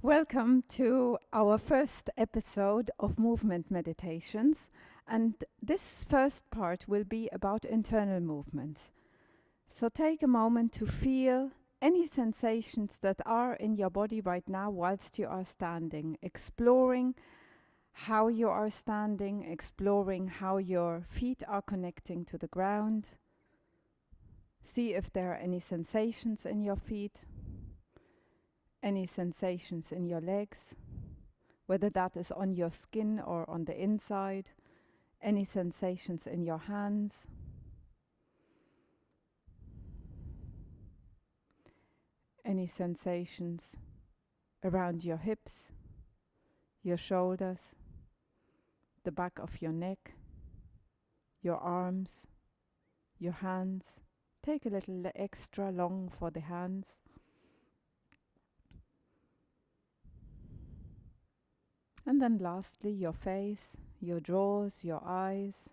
Welcome to our first episode of Movement Meditations. And this first part will be about internal movements. So take a moment to feel any sensations that are in your body right now whilst you are standing, exploring how you are standing, exploring how your feet are connecting to the ground. See if there are any sensations in your feet. Any sensations in your legs, whether that is on your skin or on the inside, any sensations in your hands, any sensations around your hips, your shoulders, the back of your neck, your arms, your hands. Take a little extra long for the hands. And then lastly, your face, your jaws, your eyes,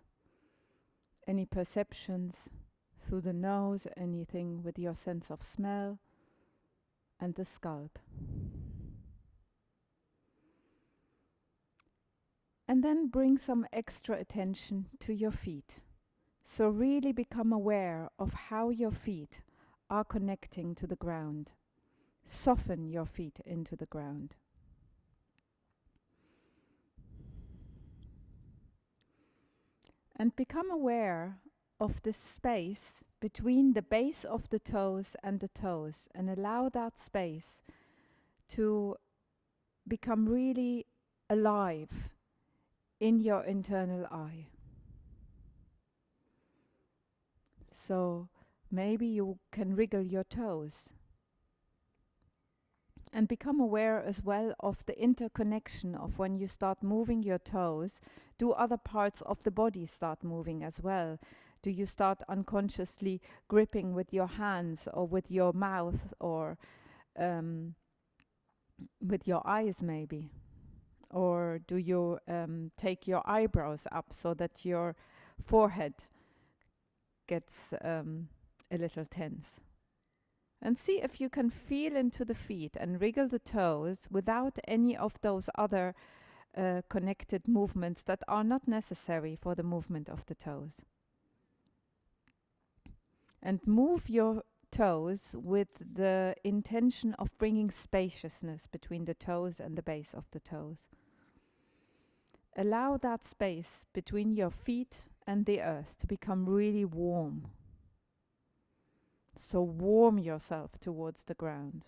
any perceptions through the nose, anything with your sense of smell, and the scalp. And then bring some extra attention to your feet. So really become aware of how your feet are connecting to the ground. Soften your feet into the ground. And become aware of the space between the base of the toes and the toes, and allow that space to become really alive in your internal eye. So maybe you can wriggle your toes and become aware as well of the interconnection of when you start moving your toes. Do other parts of the body start moving as well? Do you start unconsciously gripping with your hands or with your mouth or with your eyes maybe? Or do you take your eyebrows up so that your forehead gets a little tense? And see if you can feel into the feet and wriggle the toes without any of those other connected movements that are not necessary for the movement of the toes. And move your toes with the intention of bringing spaciousness between the toes and the base of the toes. Allow that space between your feet and the earth to become really warm. So warm yourself towards the ground.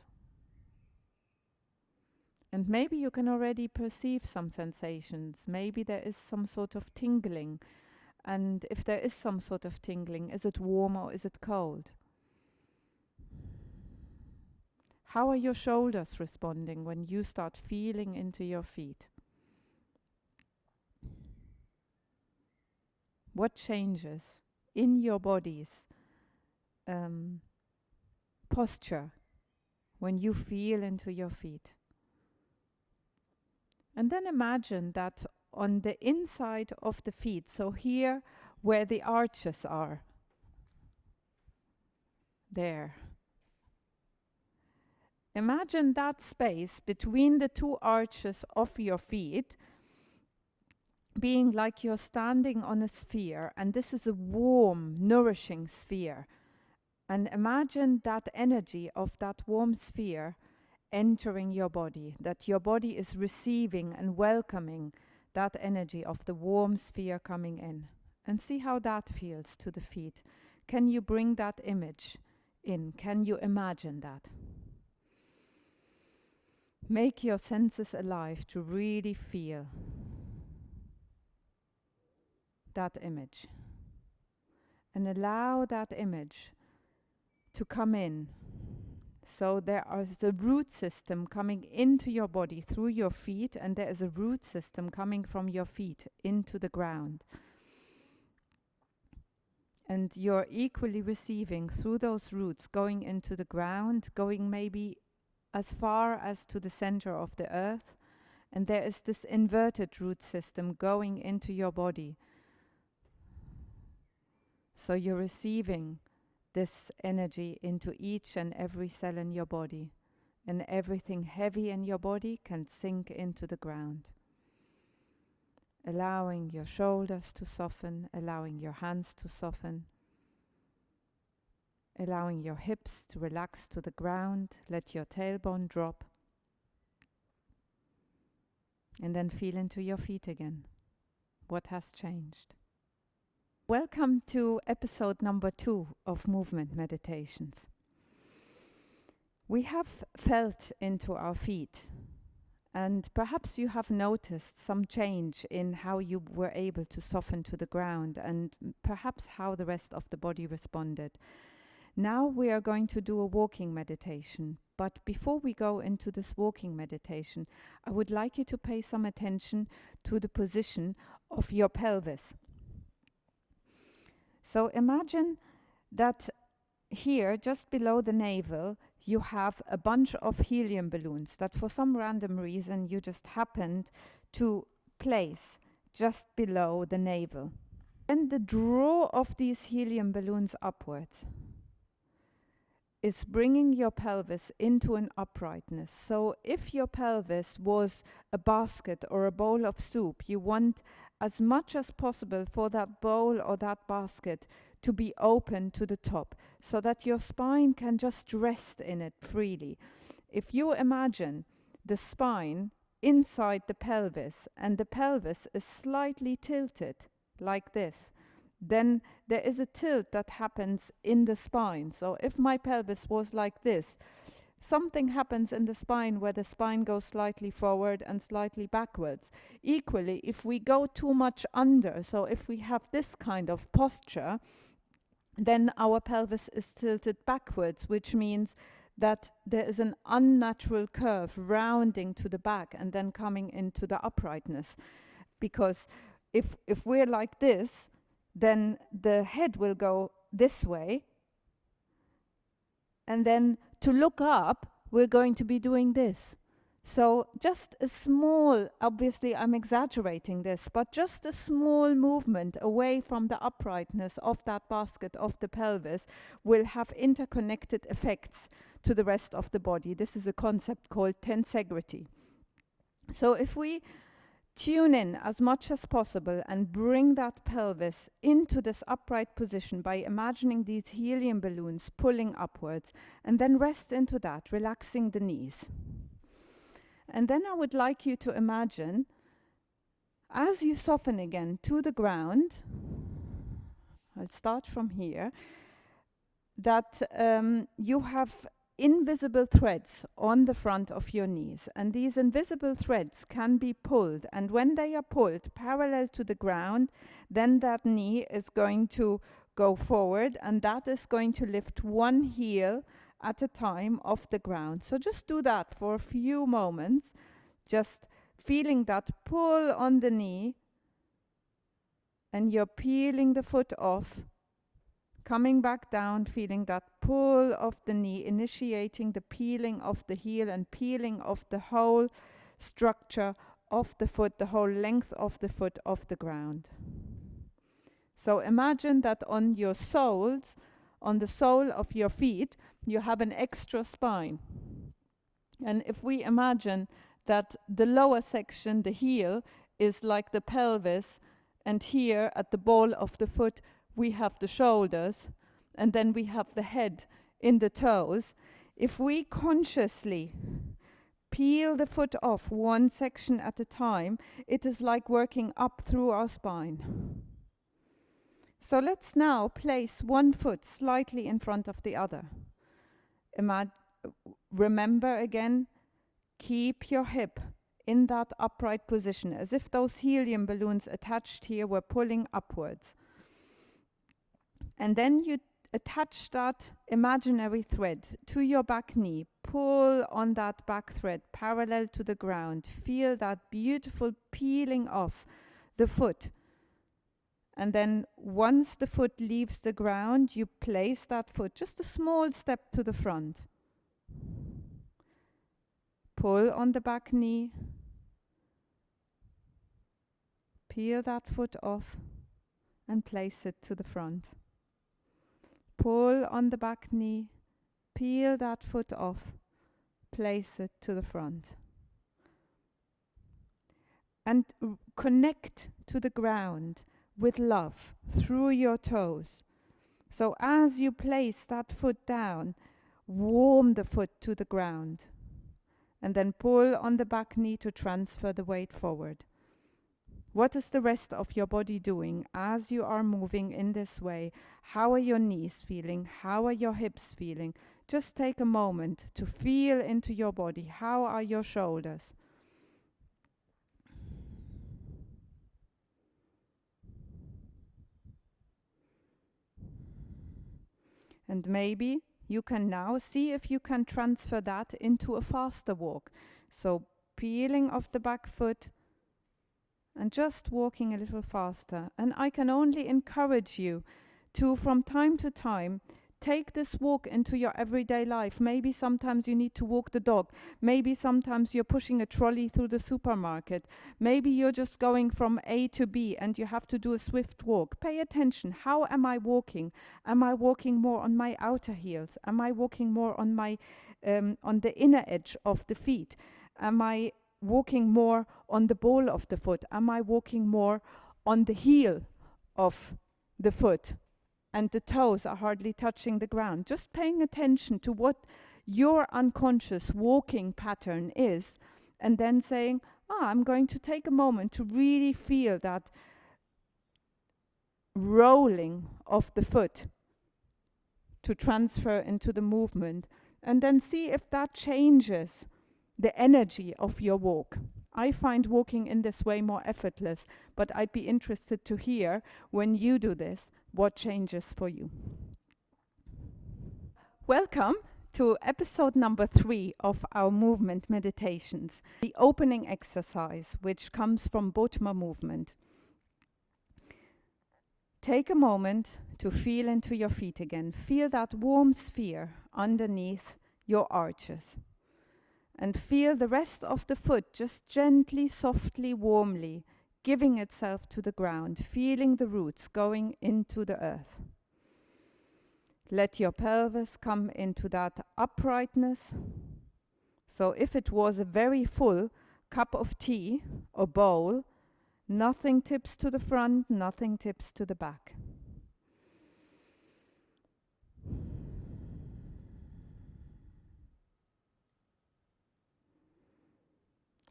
And maybe you can already perceive some sensations. Maybe there is some sort of tingling. And if there is some sort of tingling, is it warm or is it cold? How are your shoulders responding when you start feeling into your feet? What changes in your body's posture when you feel into your feet? And then imagine that on the inside of the feet, so here where the arches are, there. Imagine that space between the two arches of your feet being like you're standing on a sphere, and this is a warm, nourishing sphere. And imagine that energy of that warm sphere entering your body, that your body is receiving and welcoming that energy of the warm sphere coming in. And see how that feels to the feet. Can you bring that image in? Can you imagine that? Make your senses alive to really feel that image. And allow that image to come in. So there is a root system coming into your body through your feet, and there is a root system coming from your feet into the ground. And you're equally receiving through those roots, going into the ground, going maybe as far as to the center of the earth. And there is this inverted root system going into your body. So you're receiving this energy into each and every cell in your body. and everything heavy in your body can sink into the ground. Allowing your shoulders to soften, allowing your hands to soften, allowing your hips to relax to the ground, let your tailbone drop, and then feel into your feet again. What has changed? Welcome to episode number 2 of Movement Meditations. We have felt into our feet, and perhaps you have noticed some change in how you were able to soften to the ground, and perhaps how the rest of the body responded. Now we are going to do a walking meditation, but before we go into this walking meditation, I would like you to pay some attention to the position of your pelvis. So imagine that here, just below the navel, you have a bunch of helium balloons that for some random reason you just happened to place just below the navel. Then the draw of these helium balloons upwards is bringing your pelvis into an uprightness. So if your pelvis was a basket or a bowl of soup, you want as much as possible for that bowl or that basket to be open to the top, so that your spine can just rest in it freely. If you imagine the spine inside the pelvis and the pelvis is slightly tilted like this, then there is a tilt that happens in the spine. So if my pelvis was like this, something happens in the spine where the spine goes slightly forward and slightly backwards. Equally, if we go too much under, so if we have this kind of posture, then our pelvis is tilted backwards, which means that there is an unnatural curve rounding to the back and then coming into the uprightness. Because if we're like this, then the head will go this way, and then to look up, we're going to be doing this. So just a small, obviously I'm exaggerating this, but just a small movement away from the uprightness of that basket of the pelvis will have interconnected effects to the rest of the body. This is a concept called tensegrity. So if we tune in as much as possible and bring that pelvis into this upright position by imagining these helium balloons pulling upwards, and then rest into that, relaxing the knees. And then I would like you to imagine, as you soften again to the ground, I'll start from here, that you have invisible threads on the front of your knees, and these invisible threads can be pulled, and when they are pulled parallel to the ground, then that knee is going to go forward, and that is going to lift one heel at a time off the ground. So just do that for a few moments, just feeling that pull on the knee, and you're peeling the foot off, coming back down, feeling that pull of the knee, initiating the peeling of the heel and peeling of the whole structure of the foot, the whole length of the foot off the ground. So imagine that on your soles, on the sole of your feet, you have an extra spine. And if we imagine that the lower section, the heel, is like the pelvis, and here at the ball of the foot we have the shoulders, and then we have the head in the toes. If we consciously peel the foot off one section at a time, it is like working up through our spine. So let's now place one foot slightly in front of the other. Remember again, keep your hip in that upright position, as if those helium balloons attached here were pulling upwards. And then you attach that imaginary thread to your back knee. Pull on that back thread parallel to the ground. Feel that beautiful peeling off the foot. And then once the foot leaves the ground, you place that foot just a small step to the front. Pull on the back knee. Peel that foot off and place it to the front. Pull on the back knee, peel that foot off, place it to the front. And connect to the ground with love through your toes. So as you place that foot down, warm the foot to the ground. And then pull on the back knee to transfer the weight forward. What is the rest of your body doing as you are moving in this way? How are your knees feeling? How are your hips feeling? Just take a moment to feel into your body. How are your shoulders? And maybe you can now see if you can transfer that into a faster walk. So peeling off the back foot and just walking a little faster. And I can only encourage you to, from time to time, take this walk into your everyday life. Maybe sometimes you need to walk the dog. Maybe sometimes you're pushing a trolley through the supermarket. Maybe you're just going from A to B and you have to do a swift walk. Pay attention. How am I walking? Am I walking more on my outer heels? Am I walking more on my on the inner edge of the feet? Am I walking more on the ball of the foot? Am I walking more on the heel of the foot? And the toes are hardly touching the ground. Just paying attention to what your unconscious walking pattern is, and then saying, I'm going to take a moment to really feel that rolling of the foot to transfer into the movement, and then see if that changes the energy of your walk. I find walking in this way more effortless, but I'd be interested to hear, when you do this, what changes for you. Welcome to episode number 3 of our movement meditations, the opening exercise, which comes from bothmer movement. Take a moment to feel into your feet again. Feel that warm sphere underneath your arches. And feel the rest of the foot just gently, softly, warmly giving itself to the ground, feeling the roots going into the earth. Let your pelvis come into that uprightness. So if it was a very full cup of tea or bowl, nothing tips to the front, nothing tips to the back.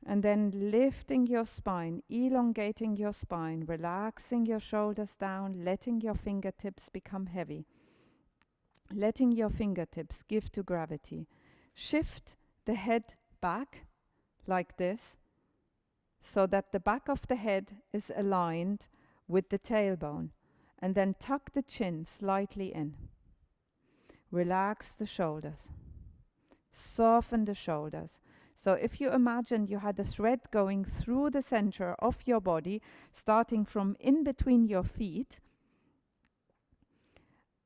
And then lifting your spine, elongating your spine, relaxing your shoulders down, letting your fingertips become heavy. Letting your fingertips give to gravity. Shift the head back like this, so that the back of the head is aligned with the tailbone. And then tuck the chin slightly in. Relax the shoulders. Soften the shoulders. So if you imagine you had a thread going through the center of your body, starting from in between your feet,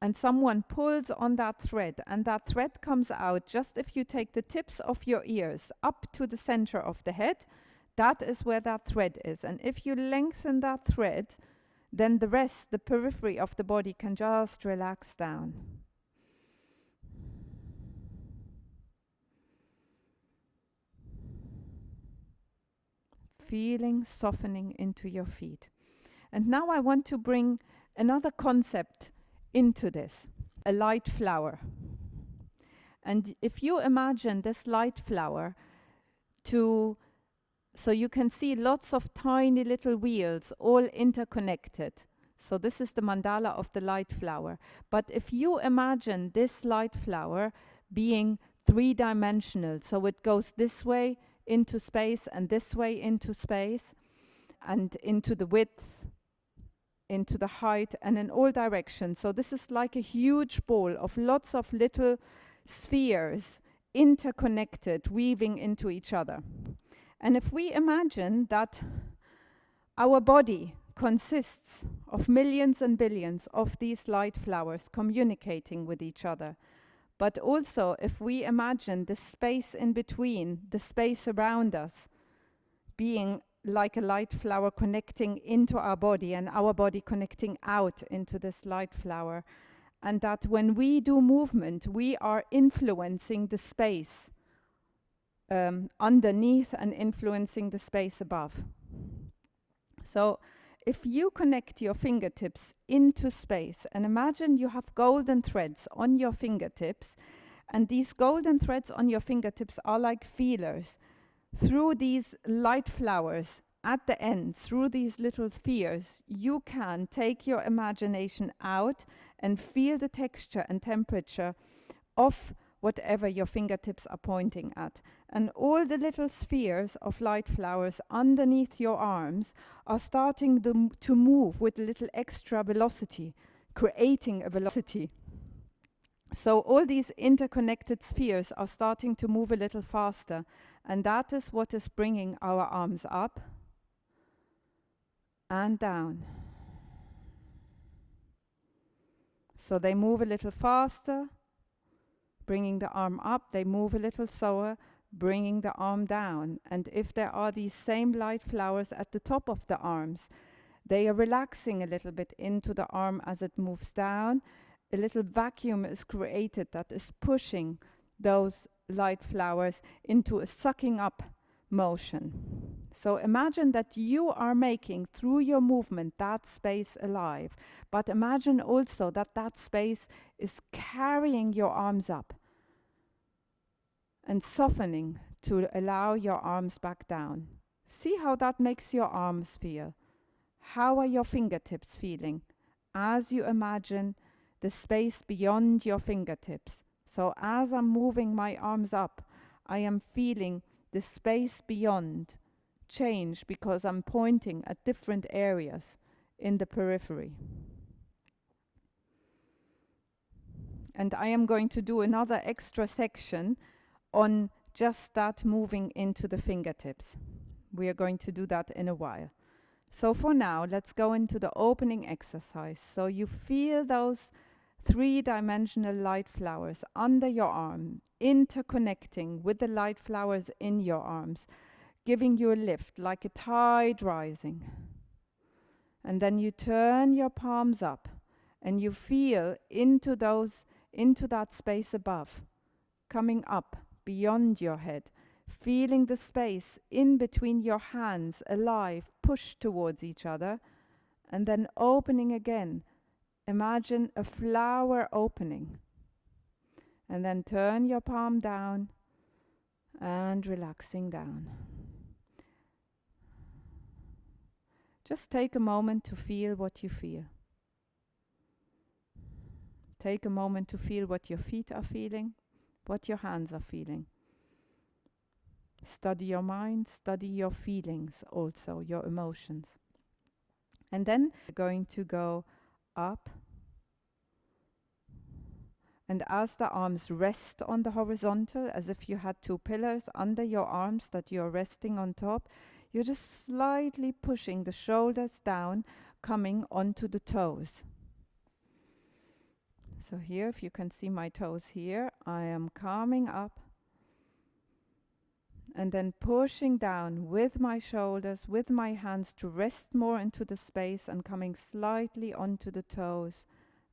and someone pulls on that thread, and that thread comes out just if you take the tips of your ears up to the center of the head, that is where that thread is. And if you lengthen that thread, then the rest, the periphery of the body, can just relax down. Feeling softening into your feet. And now I want to bring another concept into this, a light flower. And if you imagine this light flower so you can see lots of tiny little wheels all interconnected. So this is the mandala of the light flower. But if you imagine this light flower being 3-dimensional, so it goes this way into space and this way into space and into the width, into the height, and in all directions. So this is like a huge ball of lots of little spheres interconnected, weaving into each other. And if we imagine that our body consists of millions and billions of these light flowers communicating with each other, but also if we imagine the space in between, the space around us, being like a light flower connecting into our body and our body connecting out into this light flower, and that when we do movement, we are influencing the space underneath and influencing the space above. So if you connect your fingertips into space and imagine you have golden threads on your fingertips, and these golden threads on your fingertips are like feelers. Through these light flowers at the ends, through these little spheres, you can take your imagination out and feel the texture and temperature of whatever your fingertips are pointing at. And all the little spheres of light flowers underneath your arms are starting to move with a little extra velocity, creating a velocity. So all these interconnected spheres are starting to move a little faster, and that is what is bringing our arms up and down. So they move a little faster, bringing the arm up. They move a little slower, bringing the arm down. And if there are these same light flowers at the top of the arms, they are relaxing a little bit into the arm as it moves down. A little vacuum is created that is pushing those light flowers into a sucking up motion. So imagine that you are making, through your movement, that space alive. But imagine also that that space is carrying your arms up and softening to allow your arms back down. See how that makes your arms feel. How are your fingertips feeling as you imagine the space beyond your fingertips? So as I'm moving my arms up, I am feeling the space beyond change because I'm pointing at different areas in the periphery. And I am going to do another extra section on just that moving into the fingertips. We are going to do that in a while. So for now, let's go into the opening exercise. So you feel those three-dimensional light flowers under your arm, interconnecting with the light flowers in your arms, giving you a lift like a tide rising. And then you turn your palms up and you feel into that space above, coming up beyond your head, feeling the space in between your hands alive, pushed towards each other, and then opening again. Imagine a flower opening. And then turn your palm down and relaxing down. Just take a moment to feel what you feel. Take a moment to feel what your feet are feeling, what your hands are feeling. Study your mind, study your feelings also, your emotions. And then we're going to go up. And as the arms rest on the horizontal, as if you had two pillars under your arms that you're resting on top, you're just slightly pushing the shoulders down, coming onto the toes. So here, if you can see my toes here, I am coming up and then pushing down with my shoulders, with my hands to rest more into the space and coming slightly onto the toes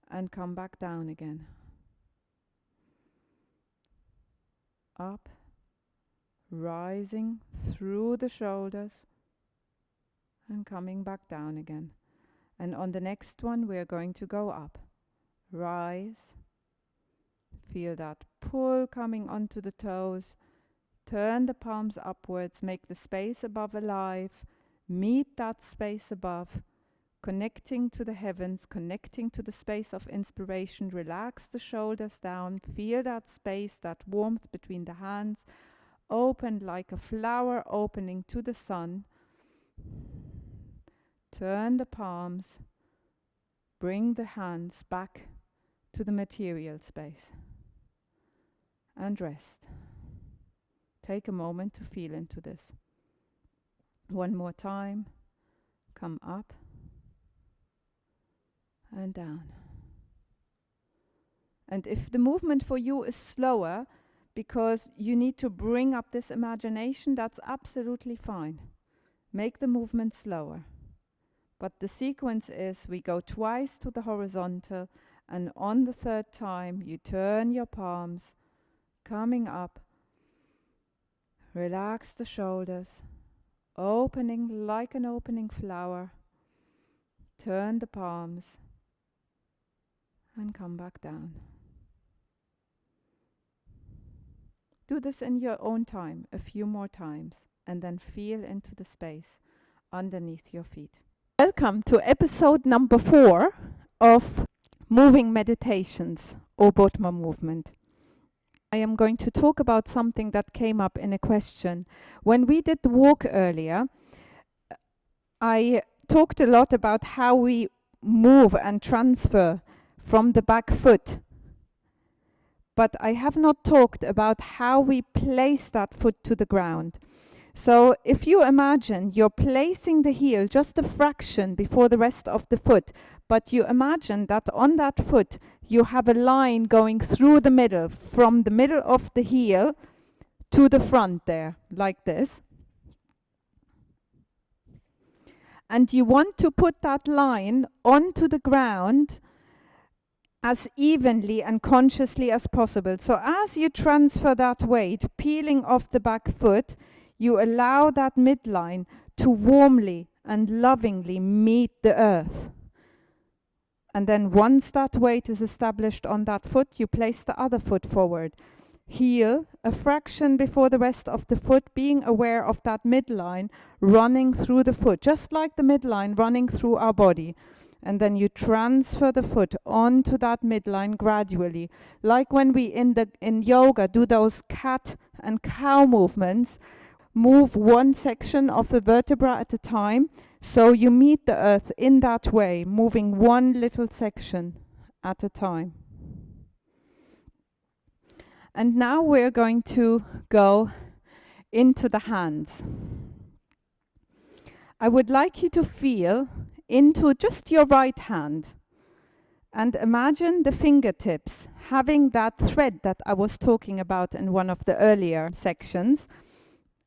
and come back down again. Up, rising through the shoulders and coming back down again. And on the next one, we are going to go up. Rise, feel that pull coming onto the toes, turn the palms upwards, make the space above alive, meet that space above, connecting to the heavens, connecting to the space of inspiration. Relax the shoulders down, feel that space, that warmth between the hands, open like a flower opening to the sun. Turn the palms, bring the hands back to the material space and rest. Take a moment to feel into this. One more time. Come up and down. And if the movement for you is slower because you need to bring up this imagination, that's absolutely fine. Make the movement slower. But the sequence is we go twice to the horizontal, and on the third time you turn your palms, coming up, Relax the shoulders, opening like an opening flower. Turn the palms and come back down. Do this in your own time, a few more times, and then feel into the space underneath your feet. Welcome to episode number 4 of Moving Meditations or bothmer movement. I am going to talk about something that came up in a question. When we did the walk earlier, I talked a lot about how we move and transfer from the back foot. But I have not talked about how we place that foot to the ground. So if you imagine you're placing the heel just a fraction before the rest of the foot, but you imagine that on that foot you have a line going through the middle, from the middle of the heel to the front there, like this. And you want to put that line onto the ground as evenly and consciously as possible. So as you transfer that weight, peeling off the back foot, you allow that midline to warmly and lovingly meet the earth. And then once that weight is established on that foot, you place the other foot forward. Heel a fraction before the rest of the foot, being aware of that midline running through the foot, just like the midline running through our body. And then you transfer the foot onto that midline gradually. Like when we in yoga do those cat and cow movements, move one section of the vertebra at a time. So you meet the earth in that way, moving one little section at a time. And now we're going to go into the hands. I would like you to feel into just your right hand and imagine the fingertips having that thread that I was talking about in one of the earlier sections.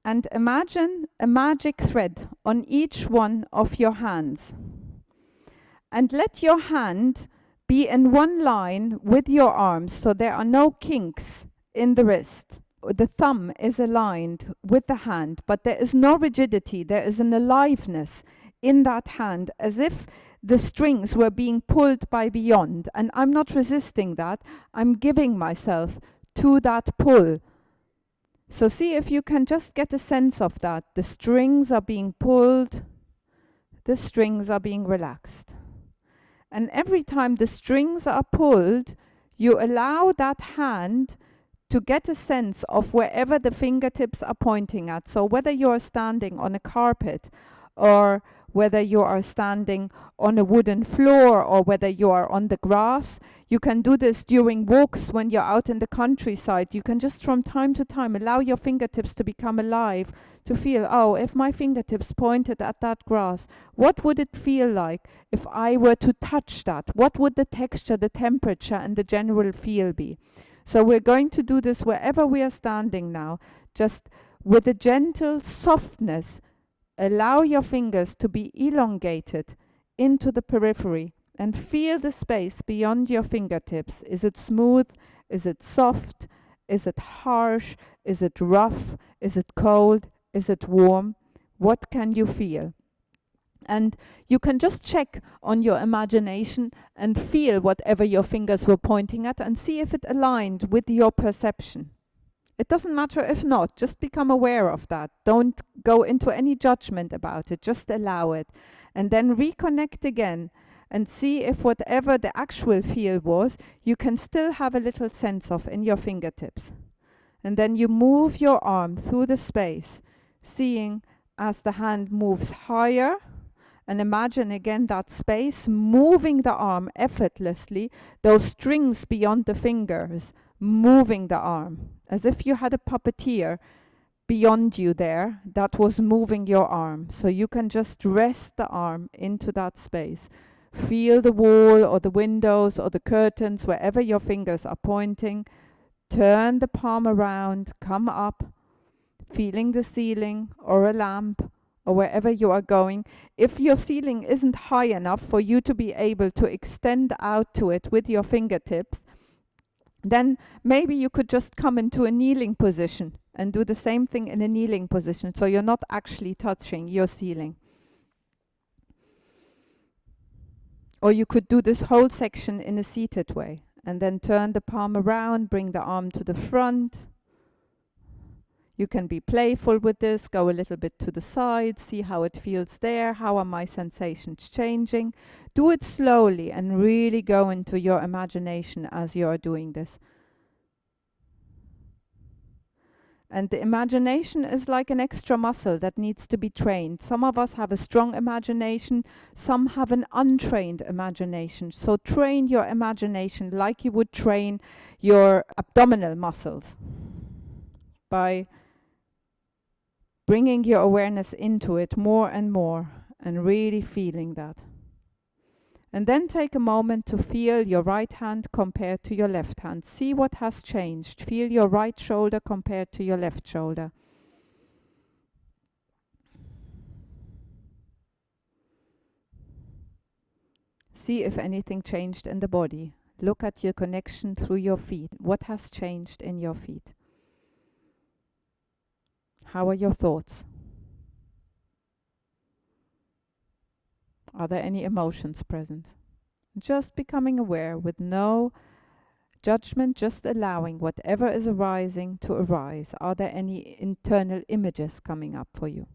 And imagine a magic thread on each one of your hands. And let your hand be in one line with your arms, so there are no kinks in the wrist. The thumb is aligned with the hand, but there is no rigidity. There is an aliveness in that hand, as if the strings were being pulled by beyond. And I'm not resisting that. I'm giving myself to that pull. So see if you can just get a sense of that. The strings are being pulled, the strings are being relaxed. And every time the strings are pulled, you allow that hand to get a sense of wherever the fingertips are pointing at. So whether you're standing on a carpet, or whether you are standing on a wooden floor, or whether you are on the grass. You can do this during walks when you're out in the countryside. You can just from time to time allow your fingertips to become alive, to feel, oh, if my fingertips pointed at that grass, what would it feel like if I were to touch that? What would the texture, the temperature, and the general feel be? So we're going to do this wherever we are standing now, just with a gentle softness. Allow your fingers to be elongated into the periphery and feel the space beyond your fingertips. Is it smooth? Is it soft? Is it harsh? Is it rough? Is it cold? Is it warm? What can you feel? And you can just check on your imagination and feel whatever your fingers were pointing at and see if it aligned with your perception. It doesn't matter if not, just become aware of that. Don't go into any judgment about it, just allow it. And then reconnect again and see if whatever the actual feel was, you can still have a little sense of in your fingertips. And then you move your arm through the space, seeing as the hand moves higher, and imagine again that space, moving the arm effortlessly, those strings beyond the fingers, moving the arm, as if you had a puppeteer beyond you there that was moving your arm. So you can just rest the arm into that space. Feel the wall or the windows or the curtains, wherever your fingers are pointing. Turn the palm around, come up, feeling the ceiling or a lamp or wherever you are going. If your ceiling isn't high enough for you to be able to extend out to it with your fingertips, Then maybe you could just come into a kneeling position and do the same thing in a kneeling position, so you're not actually touching your ceiling. Or you could do this whole section in a seated way, and then turn the palm around, bring the arm to the front. You can be playful with this, go a little bit to the side, see how it feels there, how are my sensations changing. Do it slowly and really go into your imagination as you are doing this. And the imagination is like an extra muscle that needs to be trained. Some of us have a strong imagination, some have an untrained imagination. So train your imagination like you would train your abdominal muscles by bringing your awareness into it more and really feeling that. And then take a moment to feel your right hand compared to your left hand. See what has changed. Feel your right shoulder compared to your left shoulder. See if anything changed in the body. Look at your connection through your feet. What has changed in your feet? How are your thoughts? Are there any emotions present? Just becoming aware with no judgment, just allowing whatever is arising to arise. Are there any internal images coming up for you?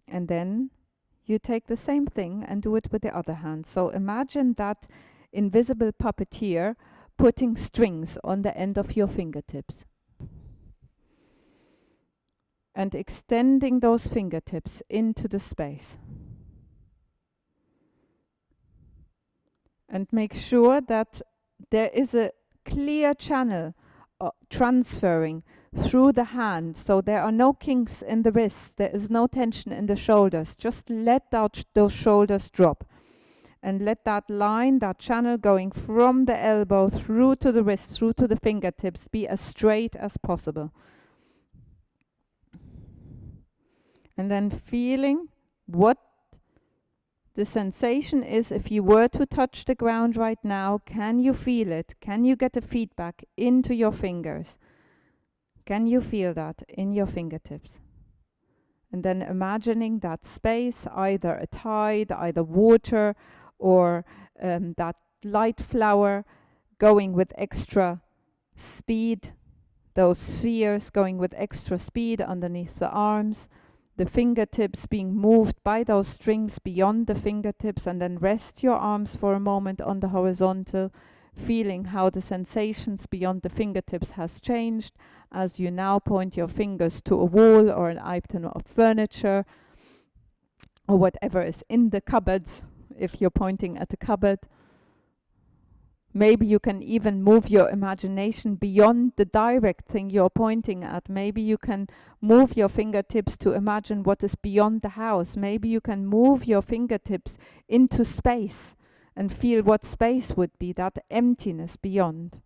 And then you take the same thing and do it with the other hand. So imagine that invisible puppeteer putting strings on the end of your fingertips. And extending those fingertips into the space. And make sure that there is a clear channel transferring through the hand, so there are no kinks in the wrists, there is no tension in the shoulders. Just let those shoulders drop. And let that line, that channel going from the elbow through to the wrist, through to the fingertips, be as straight as possible. And then feeling what the sensation is if you were to touch the ground right now. Can you feel it? Can you get the feedback into your fingers? Can you feel that in your fingertips? And then imagining that space, either a tide, either water, or that light flower going with extra speed, those spheres going with extra speed underneath the arms, the fingertips being moved by those strings beyond the fingertips, and then rest your arms for a moment on the horizontal, feeling how the sensations beyond the fingertips has changed as you now point your fingers to a wall or an item of furniture or whatever is in the cupboards, if you're pointing at a cupboard. Maybe you can even move your imagination beyond the direct thing you're pointing at. Maybe you can move your fingertips to imagine what is beyond the house. Maybe you can move your fingertips into space and feel what space would be, that emptiness beyond.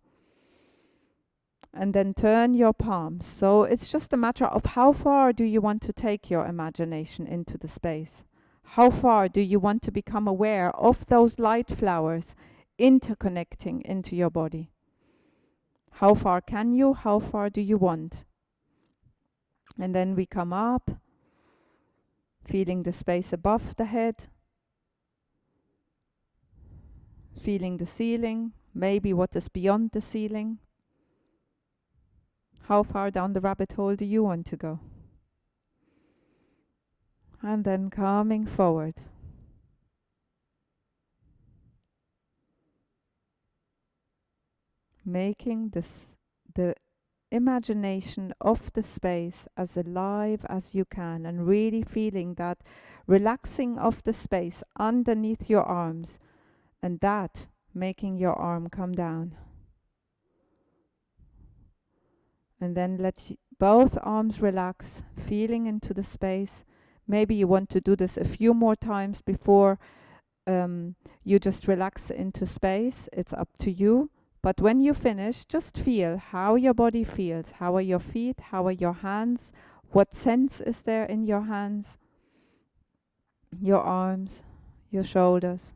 And then turn your palms. So it's just a matter of how far do you want to take your imagination into the space? How far do you want to become aware of those light flowers interconnecting into your body? How far can you? How far do you want? And then we come up, feeling the space above the head, feeling the ceiling, maybe what is beyond the ceiling. How far down the rabbit hole do you want to go? And then coming forward. Making the imagination of the space as alive as you can, and really feeling that relaxing of the space underneath your arms, and that making your arm come down. And then let both arms relax, feeling into the space. Maybe you want to do this a few more times before you just relax into space. It's up to you. But when you finish, just feel how your body feels. How are your feet? How are your hands? What sense is there in your hands, your arms, your shoulders?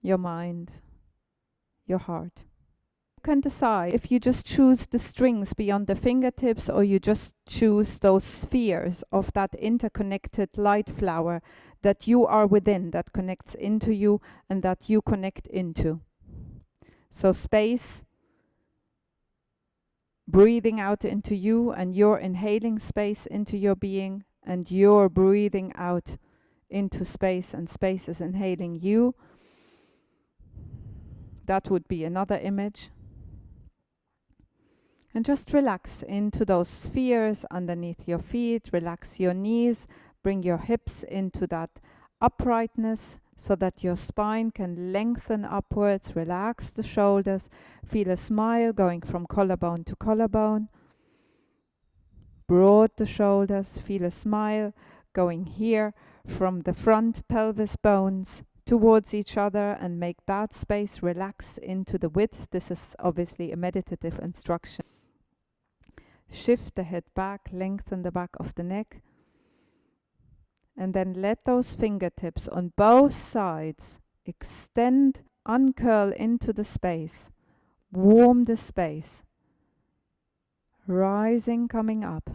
your mind, your heart. You can decide if you just choose the strings beyond the fingertips or you just choose those spheres of that interconnected light flower that you are within, that connects into you and that you connect into. So space, breathing out into you, and you're inhaling space into your being, and you're breathing out into space, and space is inhaling you. That would be another image. And just relax into those spheres underneath your feet. Relax your knees. Bring your hips into that uprightness so that your spine can lengthen upwards. Relax the shoulders. Feel a smile going from collarbone to collarbone. Broad the shoulders. Feel a smile going here from the front pelvis bones towards each other, and make that space relax into the width. This is obviously a meditative instruction. Shift the head back, lengthen the back of the neck, and then let those fingertips on both sides extend, uncurl into the space, warm the space, rising, coming up,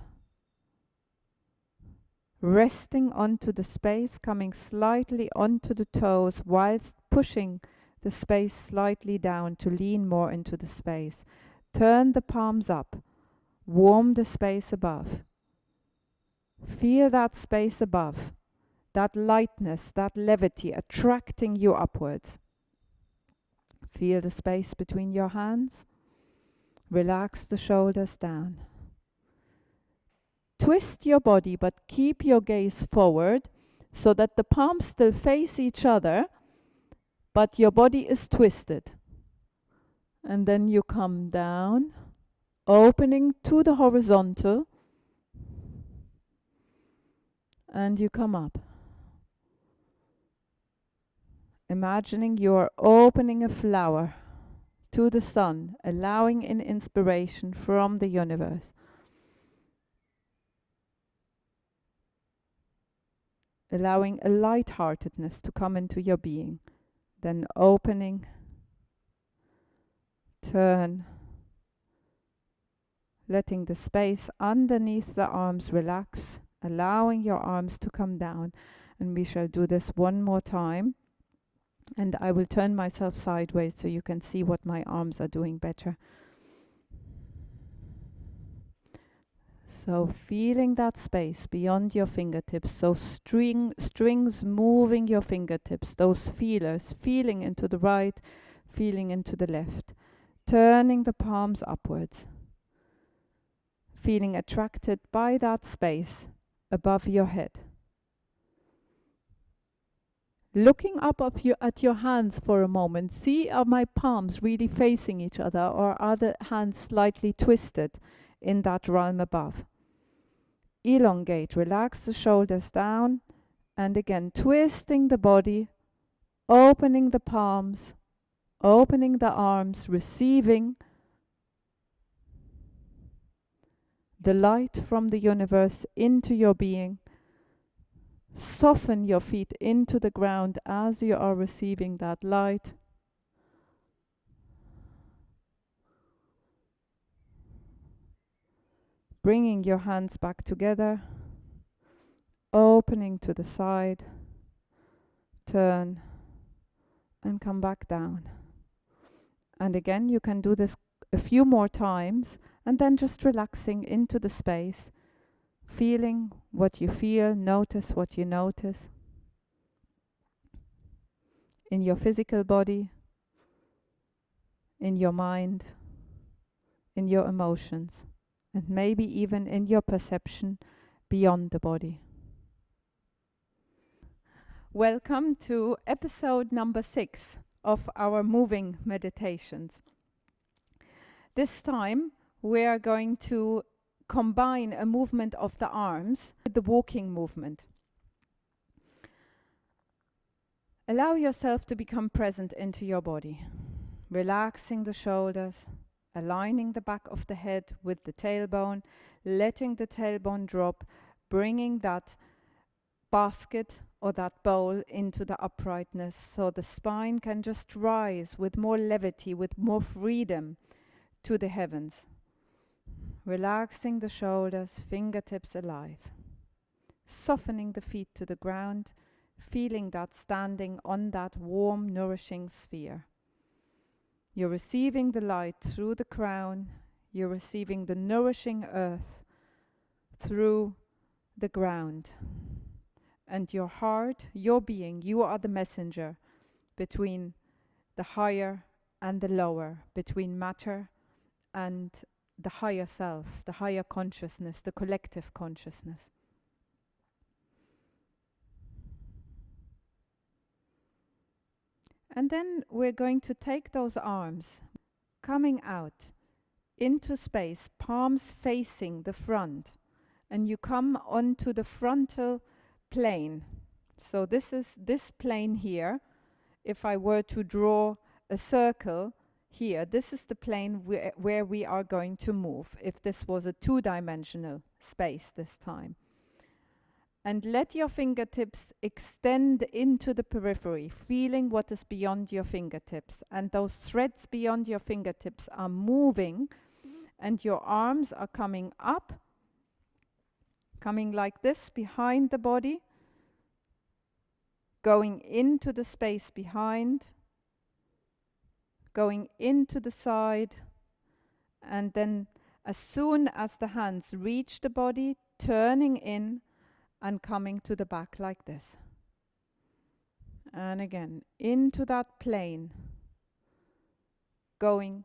resting onto the space, coming slightly onto the toes whilst pushing the space slightly down to lean more into the space. Turn the palms up. Warm the space above. Feel that space above, that lightness, that levity attracting you upwards. Feel the space between your hands. Relax the shoulders down. Twist your body, but keep your gaze forward so that the palms still face each other, but your body is twisted. And then you come down, opening to the horizontal, and you come up. Imagining you're opening a flower to the sun, allowing in inspiration from the universe. Allowing a lightheartedness to come into your being. Then opening, turn, letting the space underneath the arms relax, allowing your arms to come down. And we shall do this one more time. And I will turn myself sideways so you can see what my arms are doing better. So feeling that space beyond your fingertips, so strings moving your fingertips, those feelers, feeling into the right, feeling into the left, turning the palms upwards, feeling attracted by that space above your head. Looking up at your hands for a moment, see, are my palms really facing each other, or are the hands slightly twisted in that realm above? Elongate, relax the shoulders down, and again twisting the body, opening the palms, opening the arms, receiving the light from the universe into your being. Soften your feet into the ground as you are receiving that light. Bringing your hands back together, opening to the side, turn, and come back down. And again, you can do this a few more times, and then just relaxing into the space, feeling what you feel, notice what you notice in your physical body, in your mind, in your emotions, and maybe even in your perception beyond the body. Welcome to episode number 6 of our moving meditations. This time we are going to combine a movement of the arms with the walking movement. Allow yourself to become present into your body, relaxing the shoulders, aligning the back of the head with the tailbone, letting the tailbone drop, bringing that basket or that bowl into the uprightness, so the spine can just rise with more levity, with more freedom to the heavens. Relaxing the shoulders, fingertips alive. Softening the feet to the ground, feeling that standing on that warm, nourishing sphere. You're receiving the light through the crown, you're receiving the nourishing earth through the ground. And your heart, your being, you are the messenger between the higher and the lower, between matter and the higher self, the higher consciousness, the collective consciousness. And then we're going to take those arms, coming out into space, palms facing the front, and you come onto the frontal plane. So this is this plane here. If I were to draw a circle here, this is the plane where we are going to move, if this was a two-dimensional space this time. And let your fingertips extend into the periphery, feeling what is beyond your fingertips. And those threads beyond your fingertips are moving, and your arms are coming up, coming like this behind the body, going into the space behind, going into the side, and then as soon as the hands reach the body, turning in and coming to the back like this. And again, into that plane, going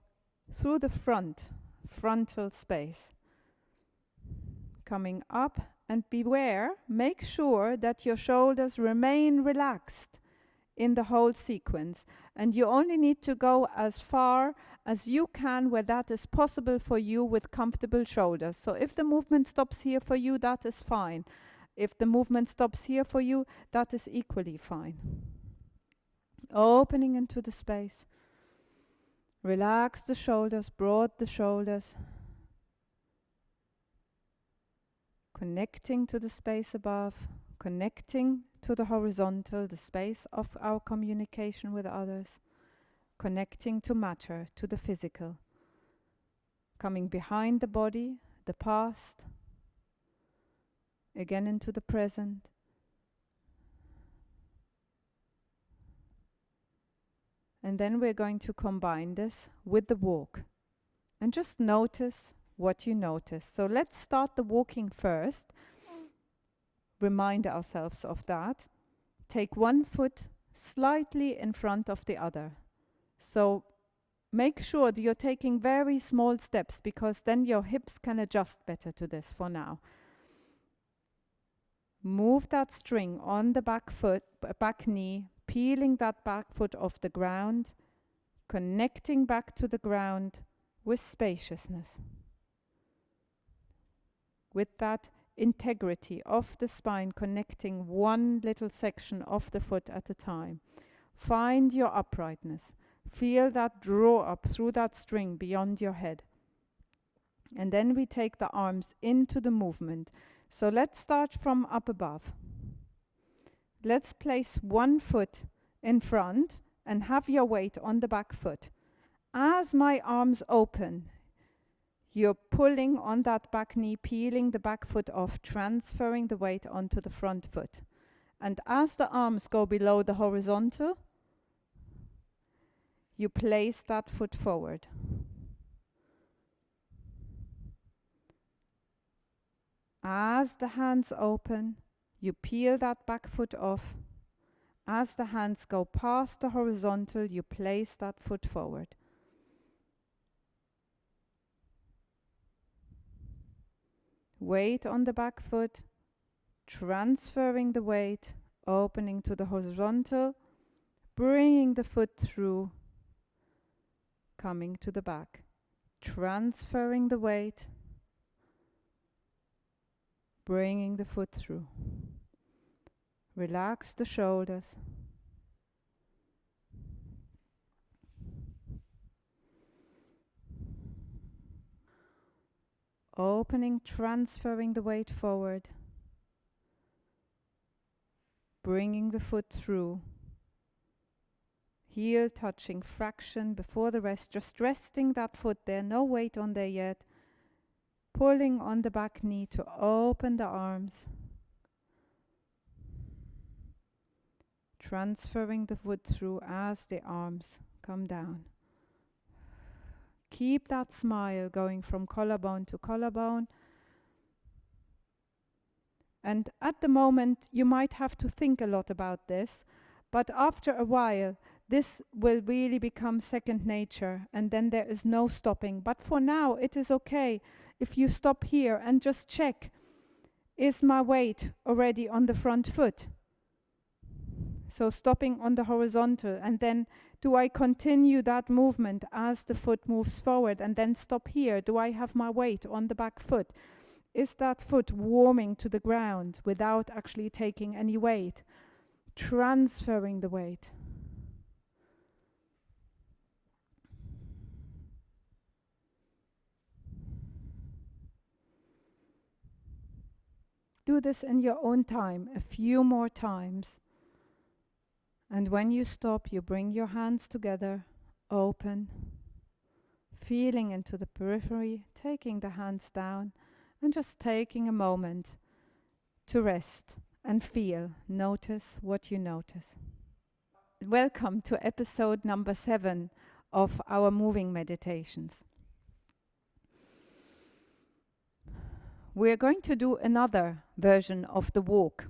through the frontal space, coming up, and beware, make sure that your shoulders remain relaxed in the whole sequence, and you only need to go as far as you can where that is possible for you with comfortable shoulders. So if the movement stops here for you, that is fine. If the movement stops here for you, that is equally fine. Opening into the space. Relax the shoulders, broad the shoulders. Connecting to the space above, connecting to the horizontal, the space of our communication with others, connecting to matter, to the physical, coming behind the body, the past, again into the present. And then we're going to combine this with the walk. And just notice what you notice. So let's start the walking first. Remind ourselves of that. Take one foot slightly in front of the other. So make sure that you're taking very small steps, because then your hips can adjust better to this for now. Move that string on the back foot, back knee, peeling that back foot off the ground, connecting back to the ground with spaciousness, with that integrity of the spine, connecting one little section of the foot at a time. Find your uprightness. Feel that draw up through that string beyond your head. And then we take the arms into the movement. So let's start from up above. Let's place one foot in front and have your weight on the back foot. As my arms open, you're pulling on that back knee, peeling the back foot off, transferring the weight onto the front foot. And as the arms go below the horizontal, you place that foot forward. As the hands open, you peel that back foot off. As the hands go past the horizontal, you place that foot forward. Weight on the back foot, transferring the weight, opening to the horizontal, bringing the foot through, coming to the back, transferring the weight, bringing the foot through. Relax the shoulders. Opening, transferring the weight forward. bringing the foot through. Heel touching fraction before the rest, just resting that foot there, no weight on there yet. Pulling on the back knee to open the arms. Transferring the foot through as the arms come down. Keep that smile going from collarbone to collarbone. And at the moment, you might have to think a lot about this, but after a while, this will really become second nature, and then there is no stopping. But for now, it is okay if you stop here and just check, is my weight already on the front foot? So stopping on the horizontal, and then do I continue that movement as the foot moves forward, and then stop here? Do I have my weight on the back foot? Is that foot warming to the ground without actually taking any weight? Transferring the weight. Do this in your own time, a few more times. And when you stop, you bring your hands together, open, feeling into the periphery, taking the hands down, and just taking a moment to rest and feel. Notice what you notice. Welcome to episode number 7 of our moving meditations. We're going to do another version of the walk.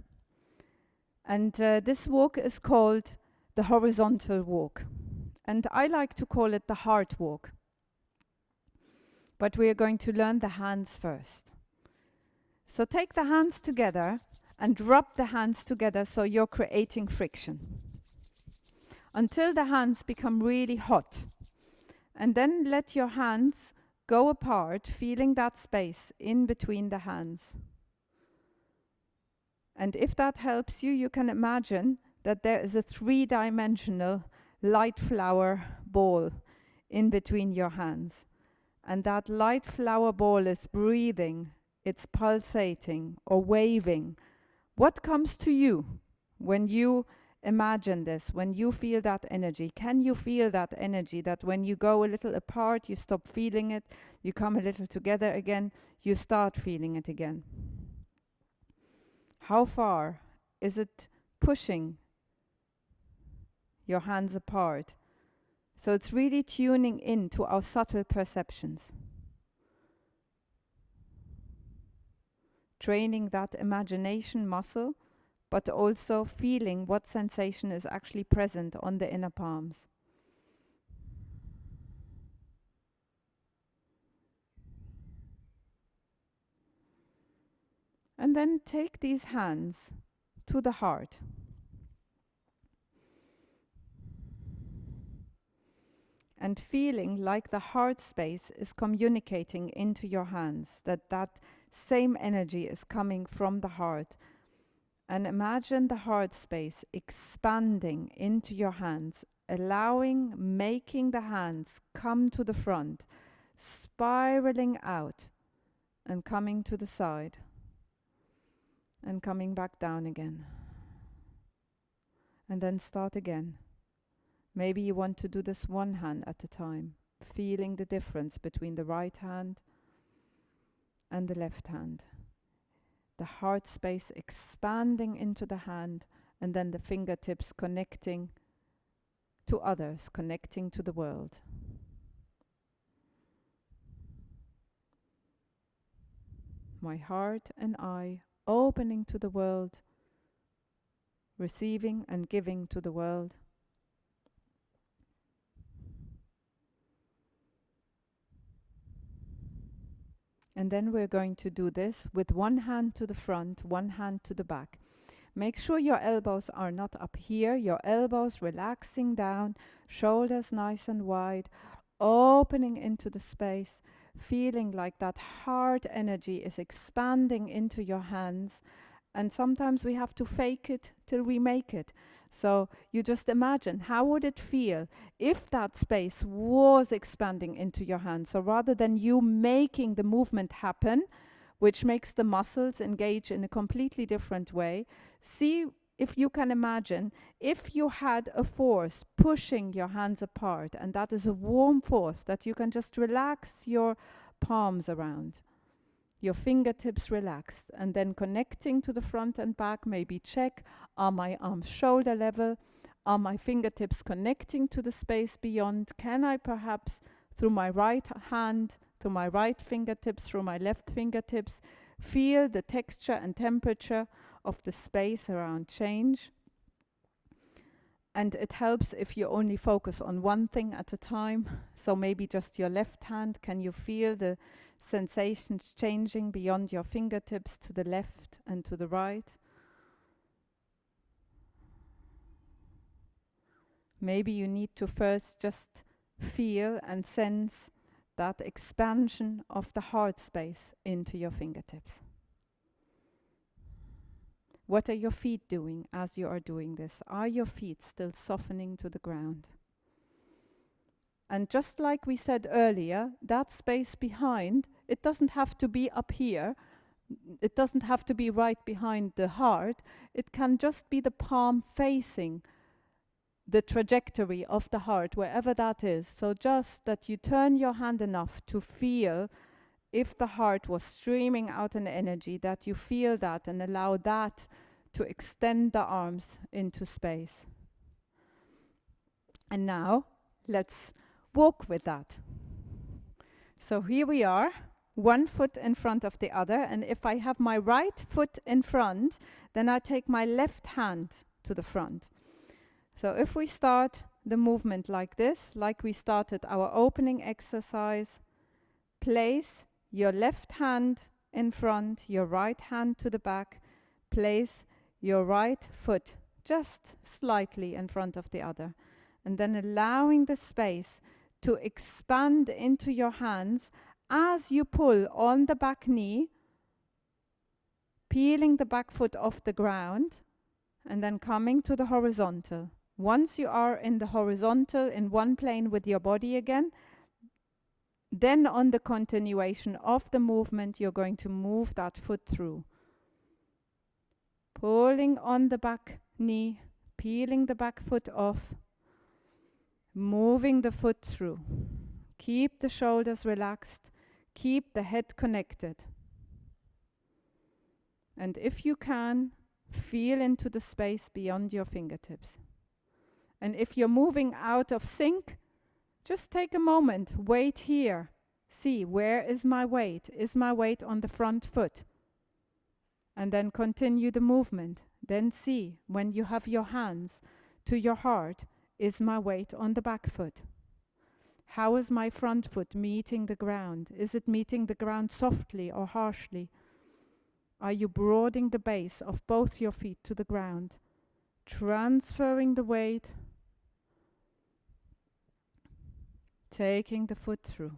And this walk is called the horizontal walk. And I like to call it the heart walk. But we are going to learn the hands first. So take the hands together and rub the hands together so you're creating friction. Until the hands become really hot. And then let your hands go apart, feeling that space in between the hands. And if that helps you, you can imagine that there is a 3-dimensional light flower ball in between your hands. And that light flower ball is breathing, it's pulsating or waving. What comes to you when you imagine this, when you feel that energy? Can you feel that energy, that when you go a little apart, you stop feeling it, you come a little together again, you start feeling it again? How far is it pushing your hands apart? So it's really tuning in to our subtle perceptions. Training that imagination muscle, but also feeling what sensation is actually present on the inner palms. And then take these hands to the heart. And feeling like the heart space is communicating into your hands, that same energy is coming from the heart. And imagine the heart space expanding into your hands, making the hands come to the front, spiraling out and coming to the side and coming back down again. And then start again. Maybe you want to do this one hand at a time, feeling the difference between the right hand and the left hand. The heart space expanding into the hand, and then the fingertips connecting to others, connecting to the world. My heart and I opening to the world, receiving and giving to the world. And then we're going to do this with one hand to the front, one hand to the back. Make sure your elbows are not up here, your elbows relaxing down, shoulders nice and wide, opening into the space, feeling like that heart energy is expanding into your hands. And sometimes we have to fake it till we make it. So you just imagine, how would it feel if that space was expanding into your hands? So rather than you making the movement happen, which makes the muscles engage in a completely different way, see if you can imagine, if you had a force pushing your hands apart, and that is a warm force that you can just relax your palms around, your fingertips relaxed, and then connecting to the front and back, maybe check, are my arms shoulder level? Are my fingertips connecting to the space beyond? Can I perhaps, through my right hand, through my right fingertips, through my left fingertips, feel the texture and temperature of the space around change? And it helps if you only focus on one thing at a time. So maybe just your left hand, can you feel the sensations changing beyond your fingertips to the left and to the right? Maybe you need to first just feel and sense that expansion of the heart space into your fingertips. What are your feet doing as you are doing this? Are your feet still softening to the ground? And just like we said earlier, that space behind, it doesn't have to be up here. It doesn't have to be right behind the heart. It can just be the palm facing the trajectory of the heart, wherever that is. So just that you turn your hand enough to feel if the heart was streaming out an energy, that you feel that and allow that to extend the arms into space. And now, let's walk with that. So here we are, one foot in front of the other, and if I have my right foot in front, then I take my left hand to the front. So if we start the movement like this, like we started our opening exercise, place your left hand in front, your right hand to the back, place your right foot just slightly in front of the other, and then allowing the space to expand into your hands as you pull on the back knee, peeling the back foot off the ground, and then coming to the horizontal. Once you are in the horizontal, in one plane with your body again, then on the continuation of the movement, you're going to move that foot through. Pulling on the back knee, peeling the back foot off, moving the foot through. Keep the shoulders relaxed, keep the head connected. And if you can, feel into the space beyond your fingertips. And if you're moving out of sync, just take a moment, wait here. See, where is my weight? Is my weight on the front foot? And then continue the movement. Then see, when you have your hands to your heart, is my weight on the back foot? How is my front foot meeting the ground? Is it meeting the ground softly or harshly? Are you broadening the base of both your feet to the ground? Transferring the weight, taking the foot through.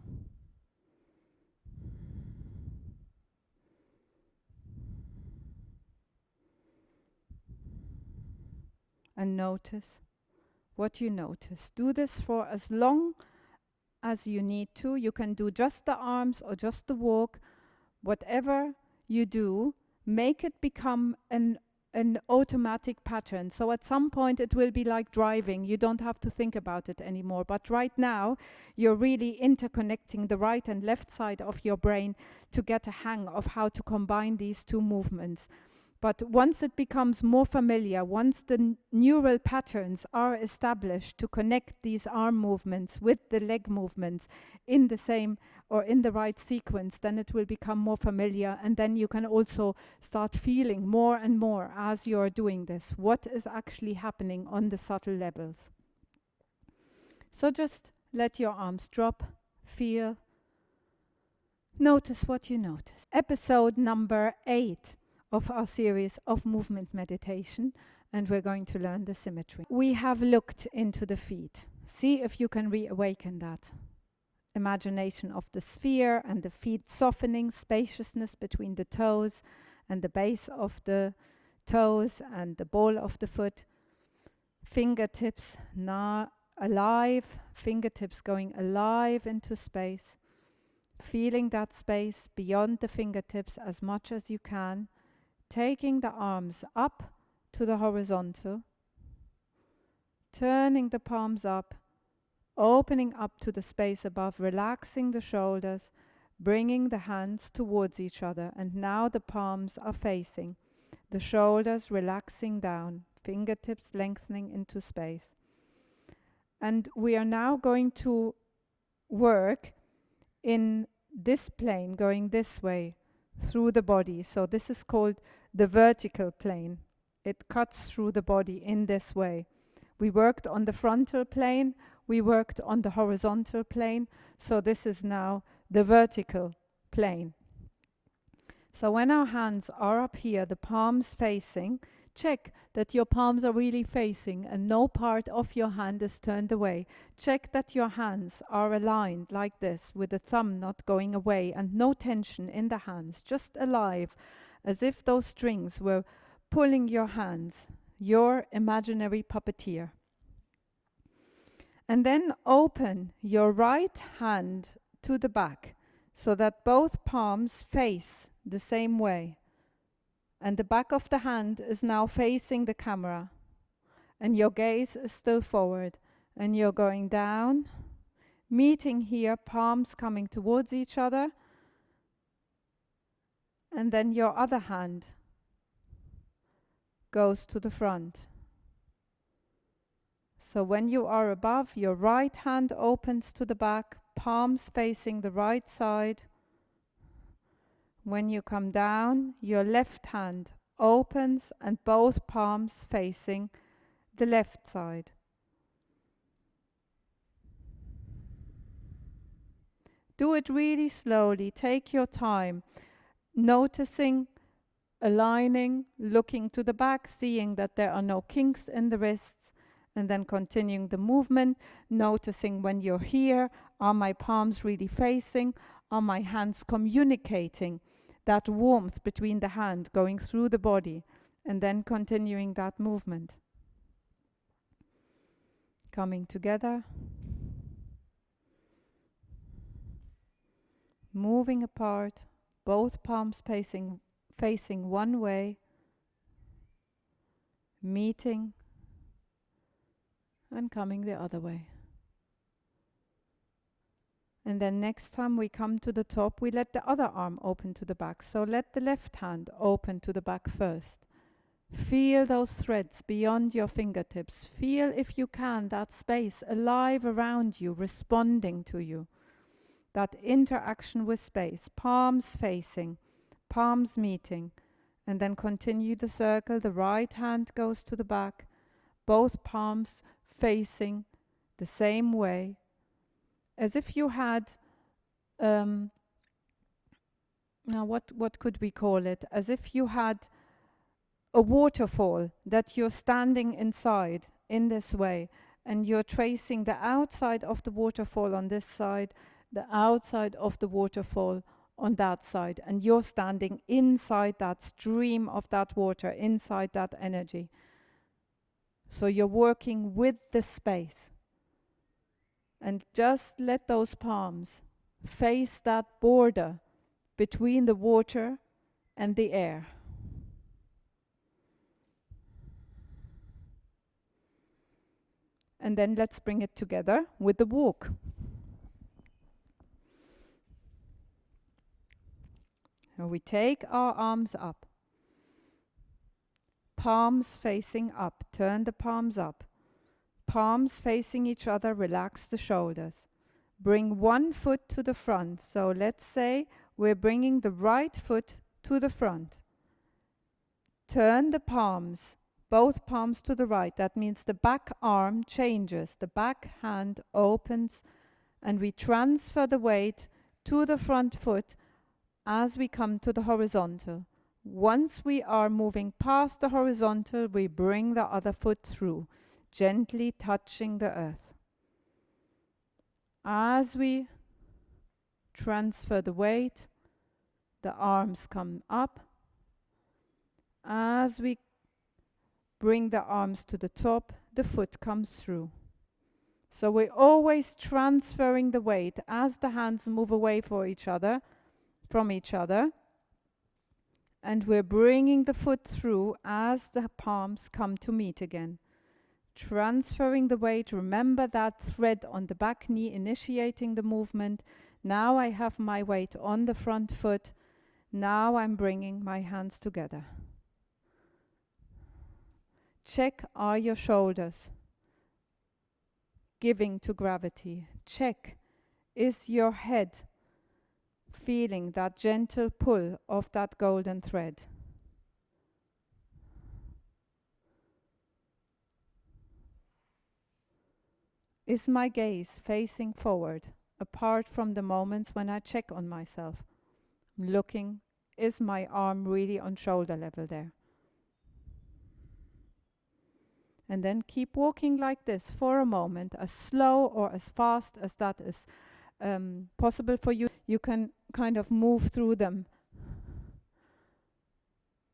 And notice what you notice. Do this for as long as you need to. You can do just the arms or just the walk. Whatever you do, make it become an automatic pattern. So at some point it will be like driving. You don't have to think about it anymore. But right now, you're really interconnecting the right and left side of your brain to get a hang of how to combine these two movements. But once it becomes more familiar, once the neural patterns are established to connect these arm movements with the leg movements in the same or in the right sequence, then it will become more familiar, and then you can also start feeling more and more as you're doing this, what is actually happening on the subtle levels. So just let your arms drop, feel, notice what you notice. Episode number 8 of our series of movement meditation, and we're going to learn the symmetry. We have looked into the feet. See if you can reawaken that imagination of the sphere and the feet softening, spaciousness between the toes and the base of the toes and the ball of the foot. Fingertips now alive, fingertips going alive into space. Feeling that space beyond the fingertips as much as you can. Taking the arms up to the horizontal, turning the palms up, opening up to the space above, relaxing the shoulders, bringing the hands towards each other, and now the palms are facing, the shoulders relaxing down, fingertips lengthening into space. And we are now going to work in this plane, going this way through the body. So this is called the vertical plane. It cuts through the body in this way. We worked on the frontal plane, we worked on the horizontal plane, so this is now the vertical plane. So when our hands are up here, the palms facing, check that your palms are really facing and no part of your hand is turned away. Check that your hands are aligned like this, with the thumb not going away and no tension in the hands, just alive, as if those strings were pulling your hands, your imaginary puppeteer. And then open your right hand to the back so that both palms face the same way. And the back of the hand is now facing the camera. And your gaze is still forward. And you're going down, meeting here, palms coming towards each other. And then your other hand goes to the front. So when you are above, your right hand opens to the back, palms facing the right side. When you come down, your left hand opens and both palms facing the left side. Do it really slowly, take your time, noticing, aligning, looking to the back, seeing that there are no kinks in the wrists, and then continuing the movement, noticing when you're here, are my palms really facing? Are my hands communicating? That warmth between the hand going through the body, and then continuing that movement. Coming together, moving apart, both palms facing one way, meeting, and coming the other way. And then next time we come to the top, we let the other arm open to the back. So let the left hand open to the back first. Feel those threads beyond your fingertips. Feel, if you can, that space alive around you, responding to you. That interaction with space, palms facing, palms meeting. And then continue the circle. The right hand goes to the back, both palms facing the same way. As if you had, now what could we call it? As if you had a waterfall that you're standing inside in this way, and you're tracing the outside of the waterfall on this side, the outside of the waterfall on that side, and you're standing inside that stream of that water, inside that energy. So you're working with the space. And just let those palms face that border between the water and the air. And then let's bring it together with the walk. And we take our arms up. Palms facing up. Turn the palms up. Palms facing each other, relax the shoulders. Bring one foot to the front. So let's say we're bringing the right foot to the front. Turn the palms, both palms to the right. That means the back arm changes. The back hand opens, and we transfer the weight to the front foot as we come to the horizontal. Once we are moving past the horizontal, we bring the other foot through, gently touching the earth. As we transfer the weight, the arms come up. As we bring the arms to the top, the foot comes through. So we're always transferring the weight as the hands move away from each other. And we're bringing the foot through as the palms come to meet again. Transferring the weight, remember that thread on the back knee initiating the movement. Now I have my weight on the front foot. Now I'm bringing my hands together. Check, are your shoulders giving to gravity? Check, is your head feeling that gentle pull of that golden thread? Is my gaze facing forward, apart from the moments when I check on myself? I'm looking, is my arm really on shoulder level there? And then keep walking like this for a moment, as slow or as fast as that is possible for you. You can kind of move through them,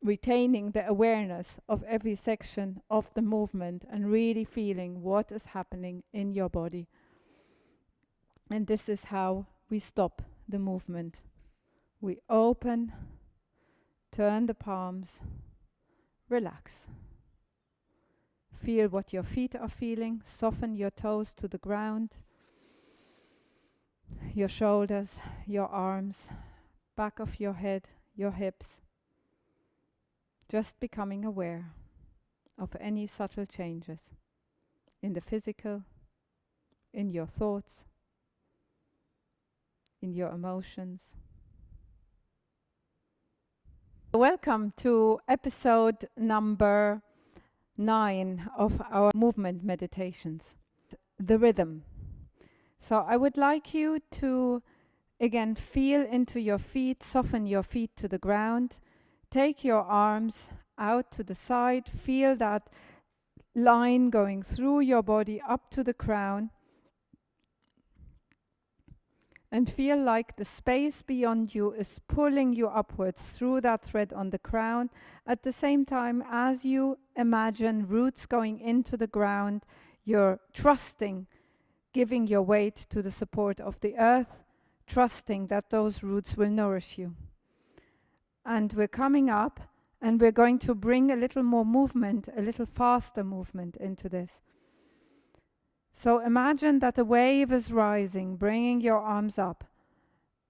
retaining the awareness of every section of the movement and really feeling what is happening in your body. And this is how we stop the movement. We open, turn the palms, relax. Feel what your feet are feeling, soften your toes to the ground, your shoulders, your arms, back of your head, your hips. Just becoming aware of any subtle changes in the physical, in your thoughts, in your emotions. Welcome to episode number 9 of our movement meditations, the rhythm. So I would like you to again feel into your feet, soften your feet to the ground, take your arms out to the side, feel that line going through your body up to the crown, and feel like the space beyond you is pulling you upwards through that thread on the crown. At the same time, as you imagine roots going into the ground, you're trusting, giving your weight to the support of the earth, trusting that those roots will nourish you. And we're coming up, and we're going to bring a little more movement, a little faster movement into this. So imagine that a wave is rising, bringing your arms up.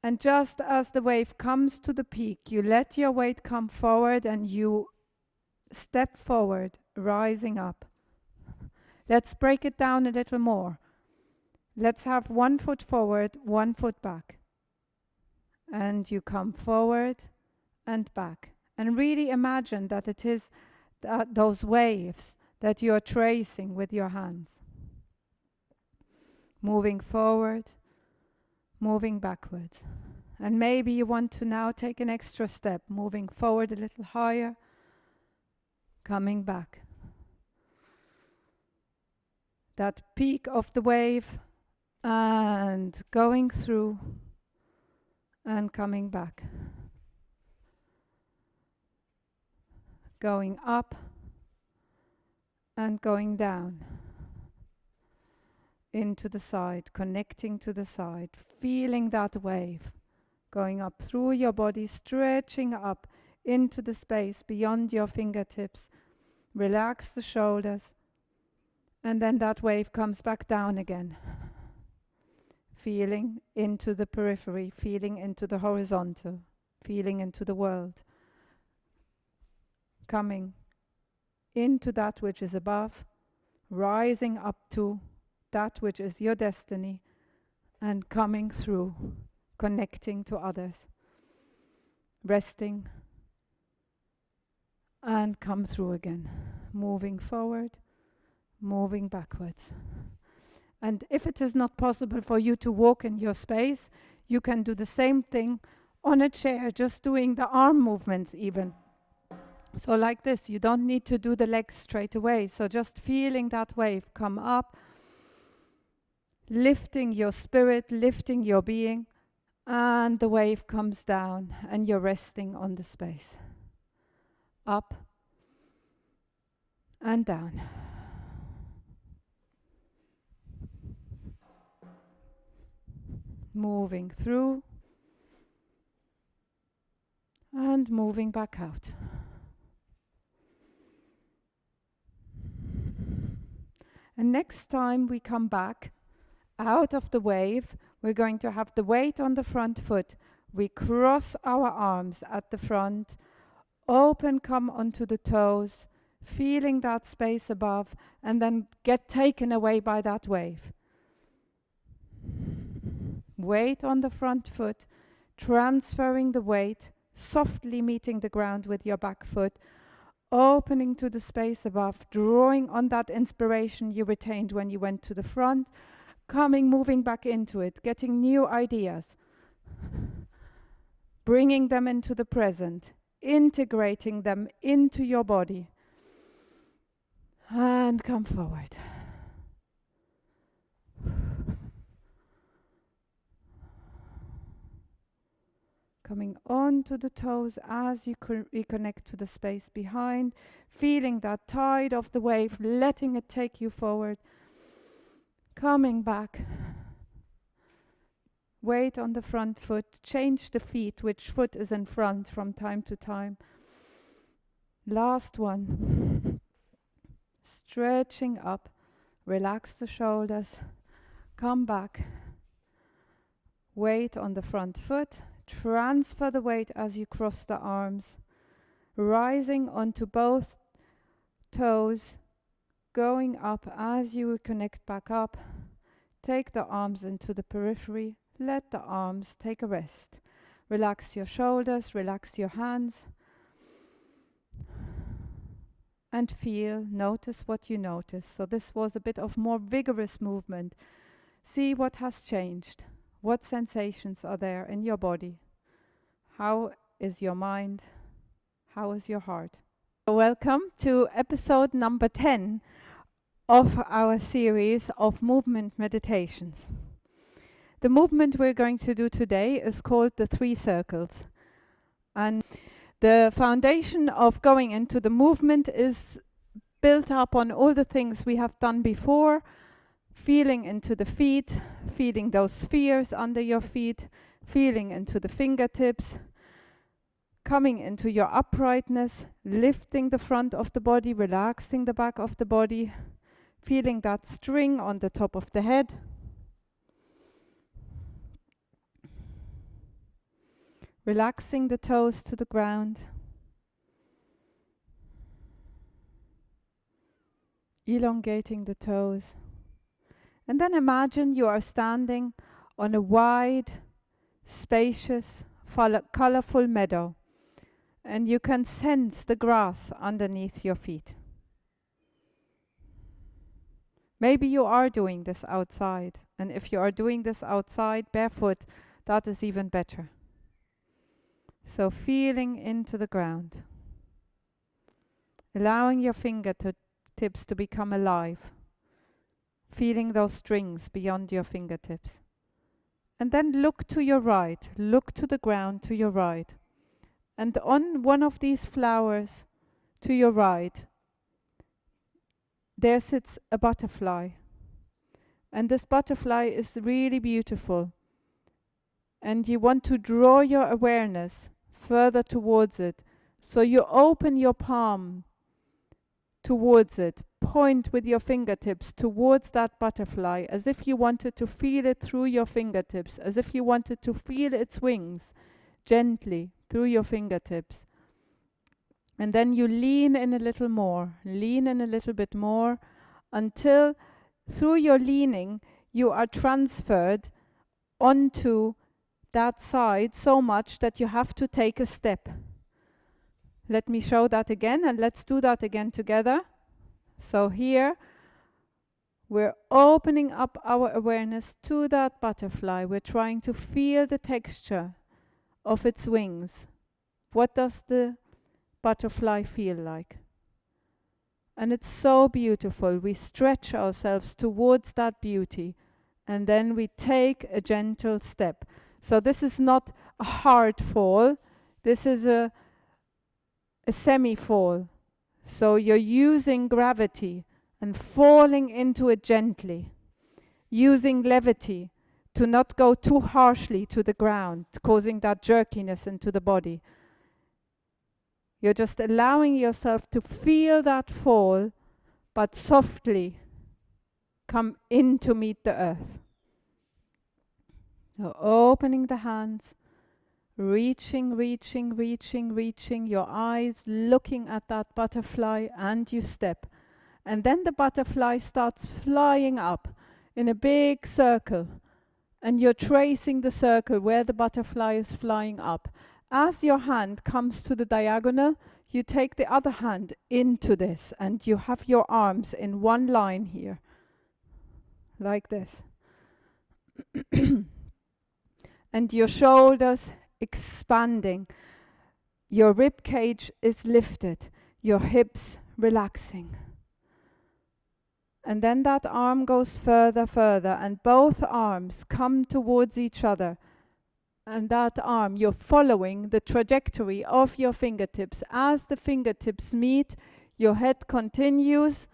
And just as the wave comes to the peak, you let your weight come forward and you step forward, rising up. Let's break it down a little more. Let's have 1 foot forward, 1 foot back. And you come forward and back. And really imagine that it is those waves that you are tracing with your hands. Moving forward, moving backwards. And maybe you want to now take an extra step, moving forward a little higher, coming back. That peak of the wave and going through and coming back. Going up and going down. Into the side, connecting to the side, feeling that wave going up through your body, stretching up into the space beyond your fingertips. Relax the shoulders, and then that wave comes back down again. Feeling into the periphery, feeling into the horizontal, feeling into the world. Coming into that which is above, rising up to that which is your destiny, and coming through, connecting to others, resting, and come through again, moving forward, moving backwards. And if it is not possible for you to walk in your space, you can do the same thing on a chair, just doing the arm movements even. So like this, you don't need to do the legs straight away, so just feeling that wave come up, lifting your spirit, lifting your being, and the wave comes down and you're resting on the space. Up and down. Moving through And moving back out. And next time we come back out of the wave, we're going to have the weight on the front foot. We cross our arms at the front, open, come onto the toes, feeling that space above, and then get taken away by that wave. Weight on the front foot, transferring the weight, softly meeting the ground with your back foot, opening to the space above, drawing on that inspiration you retained when you went to the front, moving back into it, getting new ideas, bringing them into the present, integrating them into your body, and come forward. Coming onto the toes as you reconnect to the space behind, feeling that tide of the wave, letting it take you forward. Coming back. Weight on the front foot. Change the feet, which foot is in front from time to time. Last one. Stretching up. Relax the shoulders. Come back. Weight on the front foot. Transfer the weight as you cross the arms, rising onto both toes, going up as you connect back up. Take the arms into the periphery, let the arms take a rest. Relax your shoulders, relax your hands, and feel, notice what you notice. So this was a bit of more vigorous movement. See what has changed. What sensations are there in your body? How is your mind? How is your heart? Welcome to episode number 10 of our series of movement meditations. The movement we're going to do today is called the 3 circles. And the foundation of going into the movement is built up on all the things we have done before. Feeling into the feet, feeling those spheres under your feet, feeling into the fingertips, coming into your uprightness, lifting the front of the body, relaxing the back of the body, feeling that string on the top of the head. Relaxing the toes to the ground. Elongating the toes. And then imagine you are standing on a wide, spacious, colorful meadow, and you can sense the grass underneath your feet. Maybe you are doing this outside, and if you are doing this outside barefoot, that is even better. So feeling into the ground, allowing your fingertips to become alive. Feeling those strings beyond your fingertips. And then look to your right, look to the ground to your right. And on one of these flowers to your right, there sits a butterfly. And this butterfly is really beautiful. And you want to draw your awareness further towards it. So you open your palm towards it. Point with your fingertips towards that butterfly as if you wanted to feel it through your fingertips, as if you wanted to feel its wings gently through your fingertips. And then you lean in a little more, lean in a little bit more, until through your leaning you are transferred onto that side so much that you have to take a step. Let me show that again, and let's do that again together. So here, we're opening up our awareness to that butterfly. We're trying to feel the texture of its wings. What does the butterfly feel like? And it's so beautiful. We stretch ourselves towards that beauty, and then we take a gentle step. So this is not a hard fall. This is a semi-fall. So you're using gravity and falling into it gently, using levity to not go too harshly to the ground, causing that jerkiness into the body. You're just allowing yourself to feel that fall, but softly come in to meet the earth. You're opening the hands, reaching, reaching, reaching, reaching, your eyes looking at that butterfly, and you step. And then the butterfly starts flying up in a big circle, and you're tracing the circle where the butterfly is flying up. As your hand comes to the diagonal, you take the other hand into this, and you have your arms in one line here, like this. And your shoulders expanding. Your rib cage is lifted, your hips relaxing. And then that arm goes further, further, and both arms come towards each other. And that arm, you're following the trajectory of your fingertips. As the fingertips meet, your head continues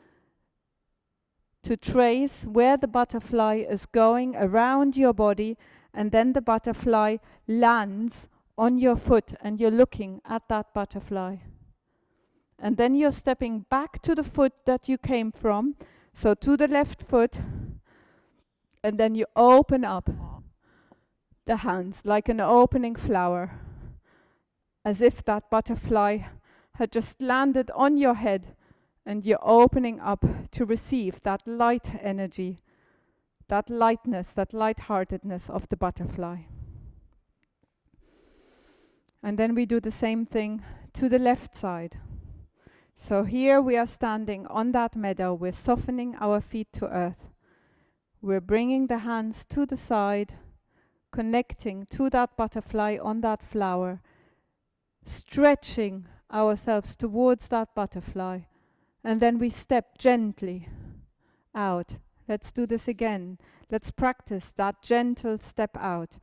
to trace where the butterfly is going around your body, and then the butterfly lands on your foot, and you're looking at that butterfly. And then you're stepping back to the foot that you came from, so to the left foot, and then you open up the hands like an opening flower, as if that butterfly had just landed on your head, and you're opening up to receive that light energy, that lightness, that lightheartedness of the butterfly. And then we do the same thing to the left side. So here we are standing on that meadow, we're softening our feet to earth. We're bringing the hands to the side, connecting to that butterfly on that flower, stretching ourselves towards that butterfly, and then we step gently out. Let's do this again. Let's practice that gentle step out.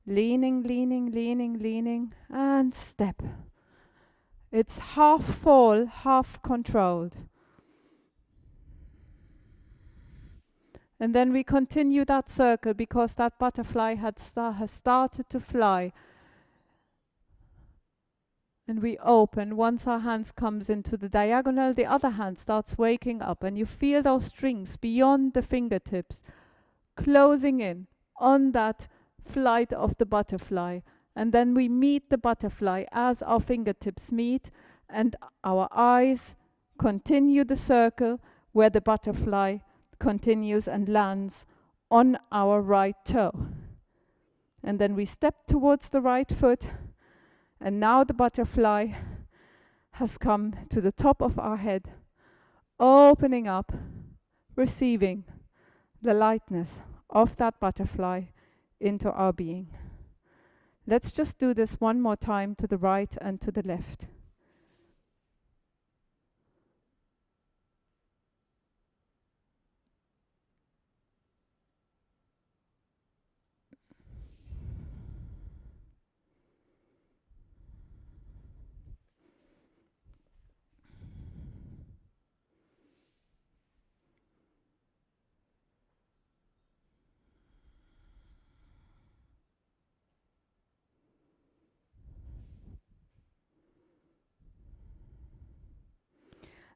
Leaning, leaning, leaning, leaning, and step. It's half fall, half controlled. And then we continue that circle because that butterfly has started to fly. And we open. Once our hands comes into the diagonal, the other hand starts waking up, and you feel those strings beyond the fingertips closing in on that flight of the butterfly. And then we meet the butterfly as our fingertips meet, and our eyes continue the circle where the butterfly continues and lands on our right toe. And then we step towards the right foot, and now the butterfly has come to the top of our head, opening up, receiving the lightness of that butterfly into our being. Let's just do this one more time to the right and to the left.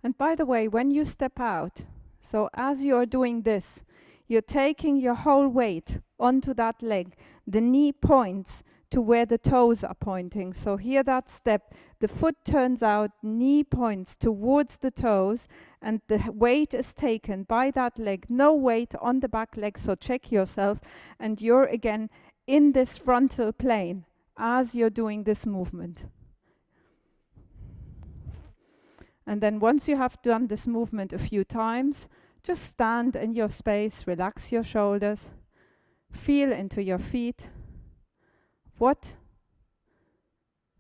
And by the way, when you step out, so as you're doing this, you're taking your whole weight onto that leg. The knee points to where the toes are pointing. So here that step, the foot turns out, knee points towards the toes, and the weight is taken by that leg. No weight on the back leg, so check yourself. And you're again in this frontal plane as you're doing this movement. And then once you have done this movement a few times, just stand in your space, relax your shoulders, feel into your feet. What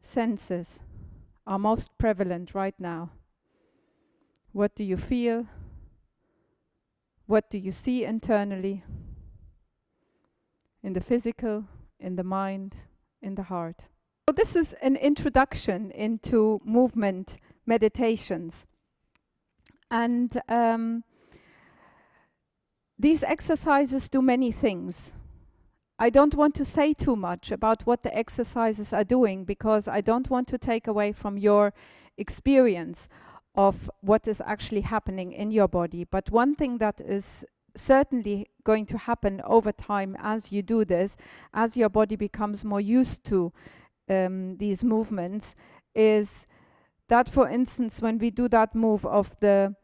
senses are most prevalent right now? What do you feel? What do you see internally? In the physical, in the mind, in the heart. So this is an introduction into movement meditations. And these exercises do many things. I don't want to say too much about what the exercises are doing because I don't want to take away from your experience of what is actually happening in your body. But one thing that is certainly going to happen over time as you do this, as your body becomes more used to these movements, is that, for instance, when we do that move of the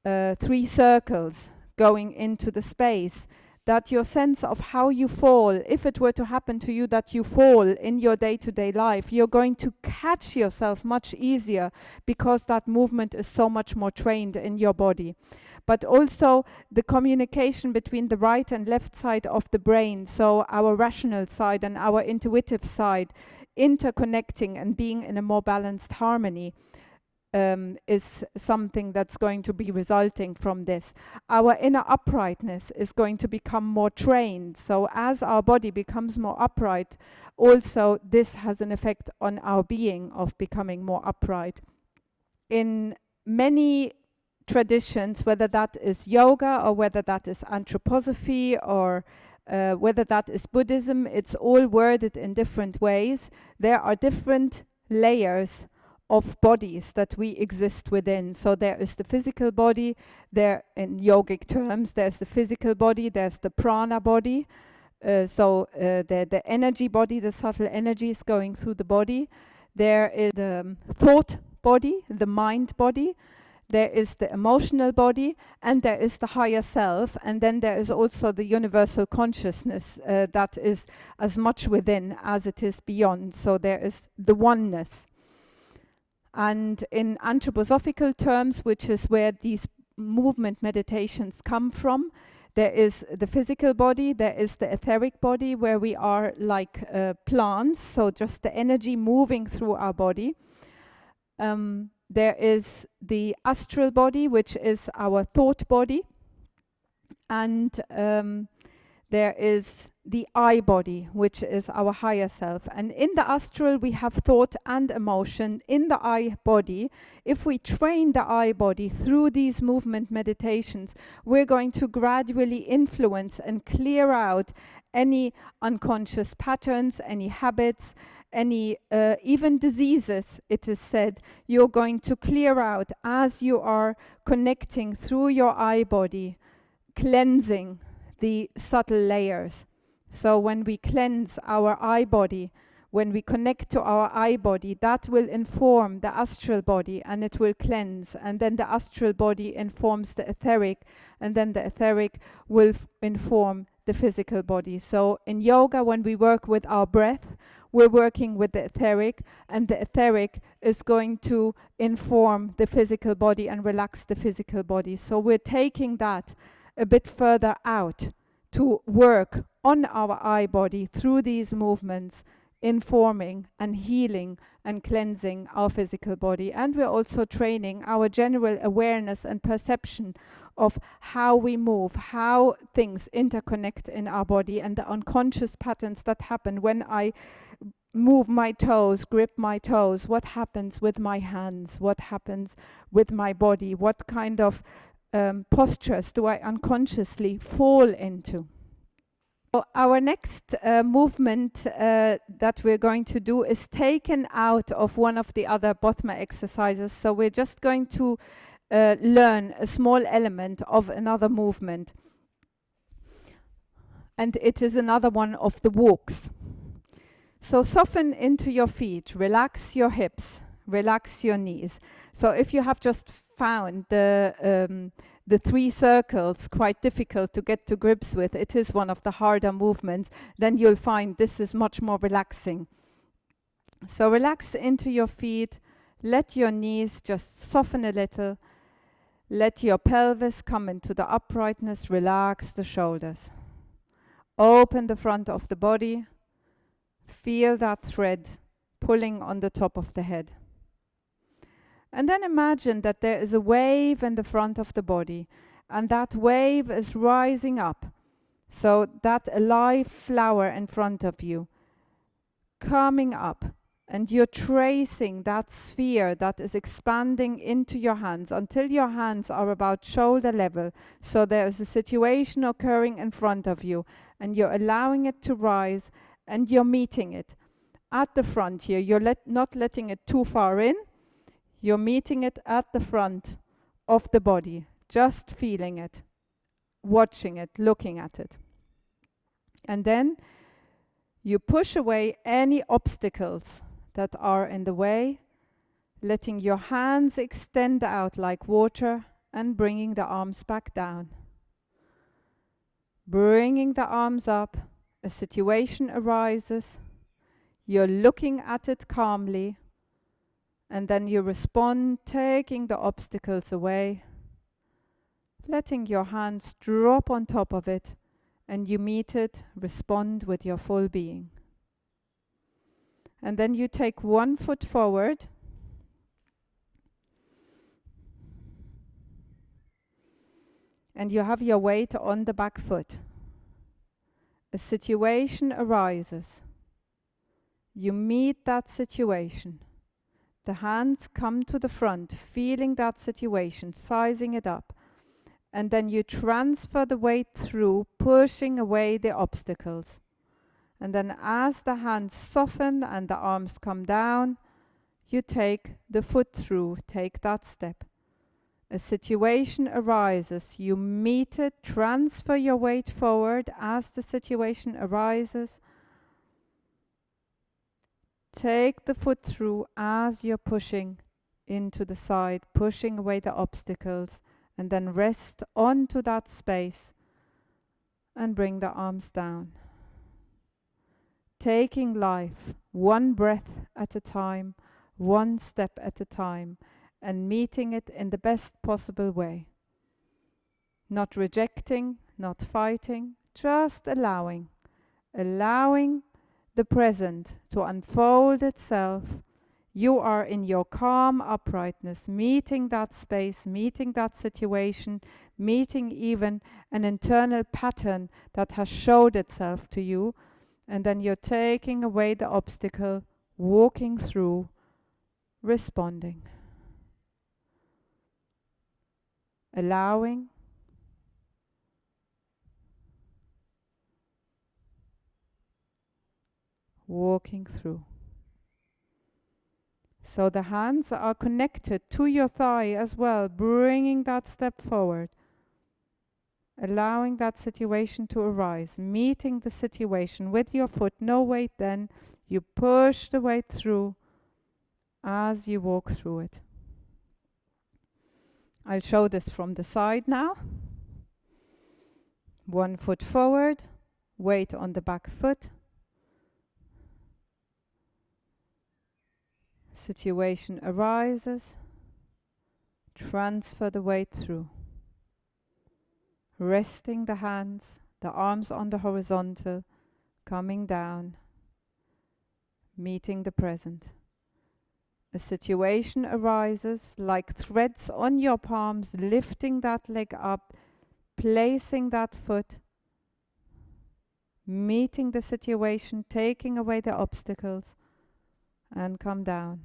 3 circles going into the space, that your sense of how you fall, if it were to happen to you that you fall in your day-to-day life, you're going to catch yourself much easier because that movement is so much more trained in your body. But also the communication between the right and left side of the brain, so our rational side and our intuitive side, interconnecting and being in a more balanced harmony, is something that's going to be resulting from this. Our inner uprightness is going to become more trained. So as our body becomes more upright, also this has an effect on our being of becoming more upright. In many traditions, whether that is yoga or whether that is anthroposophy or whether that is Buddhism, it's all worded in different ways. There are different layers of bodies that we exist within. So there is the physical body, there in yogic terms, there's the physical body, there's the prana body, the energy body, the subtle energies going through the body. There is the thought body, the mind body, there is the emotional body, and there is the higher self, and then there is also the universal consciousness that is as much within as it is beyond. So there is the oneness. And in anthroposophical terms, which is where these movement meditations come from, there is the physical body, there is the etheric body, where we are like plants, so just the energy moving through our body. There is the astral body, which is our thought body. And there is the I body, which is our higher self. And in the astral, we have thought and emotion. In the I body, if we train the I body through these movement meditations, we're going to gradually influence and clear out any unconscious patterns, any habits, any even diseases, it is said, you're going to clear out as you are connecting through your I body, cleansing the subtle layers. So when we cleanse our I body, when we connect to our I body, that will inform the astral body and it will cleanse. And then the astral body informs the etheric, and then the etheric will inform the physical body. So in yoga, when we work with our breath, we're working with the etheric, and the etheric is going to inform the physical body and relax the physical body. So we're taking that a bit further out to work on our I body through these movements, informing and healing and cleansing our physical body. And we're also training our general awareness and perception of how we move, how things interconnect in our body, and the unconscious patterns that happen when I move my toes, grip my toes, what happens with my hands, what happens with my body, what kind of postures do I unconsciously fall into. So our next movement that we're going to do is taken out of one of the other bothmer exercises. So we're just going to learn a small element of another movement. And it is another one of the walks. So soften into your feet, relax your hips, relax your knees. So if you have just found the 3 circles quite difficult to get to grips with, it is one of the harder movements, then you'll find this is much more relaxing. So relax into your feet, let your knees just soften a little, let your pelvis come into the uprightness, relax the shoulders. Open the front of the body, feel that thread pulling on the top of the head. And then imagine that there is a wave in the front of the body, and that wave is rising up. So that alive flower in front of you, coming up, and you're tracing that sphere that is expanding into your hands until your hands are about shoulder level. So there is a situation occurring in front of you, and you're allowing it to rise, and you're meeting it at the front here. You're not letting it too far in. You're meeting it at the front of the body, just feeling it, watching it, looking at it. And then you push away any obstacles that are in the way, letting your hands extend out like water and bringing the arms back down. Bringing the arms up, a situation arises, you're looking at it calmly, and then you respond, taking the obstacles away, letting your hands drop on top of it, and you meet it, respond with your full being. And then you take one foot forward, and you have your weight on the back foot. A situation arises. You meet that situation. The hands come to the front, feeling that situation, sizing it up. And then you transfer the weight through, pushing away the obstacles. And then as the hands soften and the arms come down, you take the foot through, take that step. A situation arises, you meet it, transfer your weight forward as the situation arises. Take the foot through as you're pushing into the side, pushing away the obstacles, and then rest onto that space and bring the arms down. Taking life one breath at a time, one step at a time, and meeting it in the best possible way. Not rejecting, not fighting, just allowing. Allowing the present to unfold itself. You are in your calm uprightness, meeting that space, meeting that situation, meeting even an internal pattern that has showed itself to you, and then you're taking away the obstacle, walking through, responding. Allowing, walking through. So the hands are connected to your thigh as well, bringing that step forward. Allowing that situation to arise, meeting the situation with your foot, no weight then, you push the weight through as you walk through it. I'll show this from the side now. One foot forward, weight on the back foot. Situation arises, transfer the weight through. Resting the hands, the arms on the horizontal, coming down, meeting the present. A situation arises like threads on your palms, lifting that leg up, placing that foot, meeting the situation, taking away the obstacles, and come down.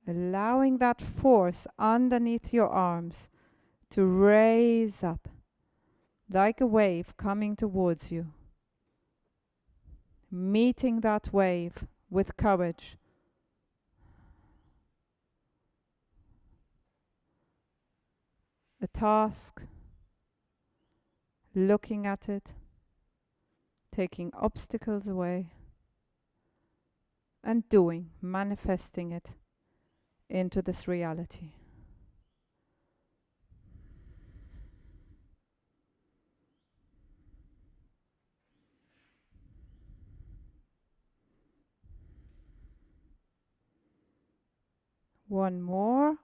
Allowing that force underneath your arms to raise up like a wave coming towards you. Meeting that wave with courage. A task, looking at it, taking obstacles away, and doing, manifesting it into this reality. One more.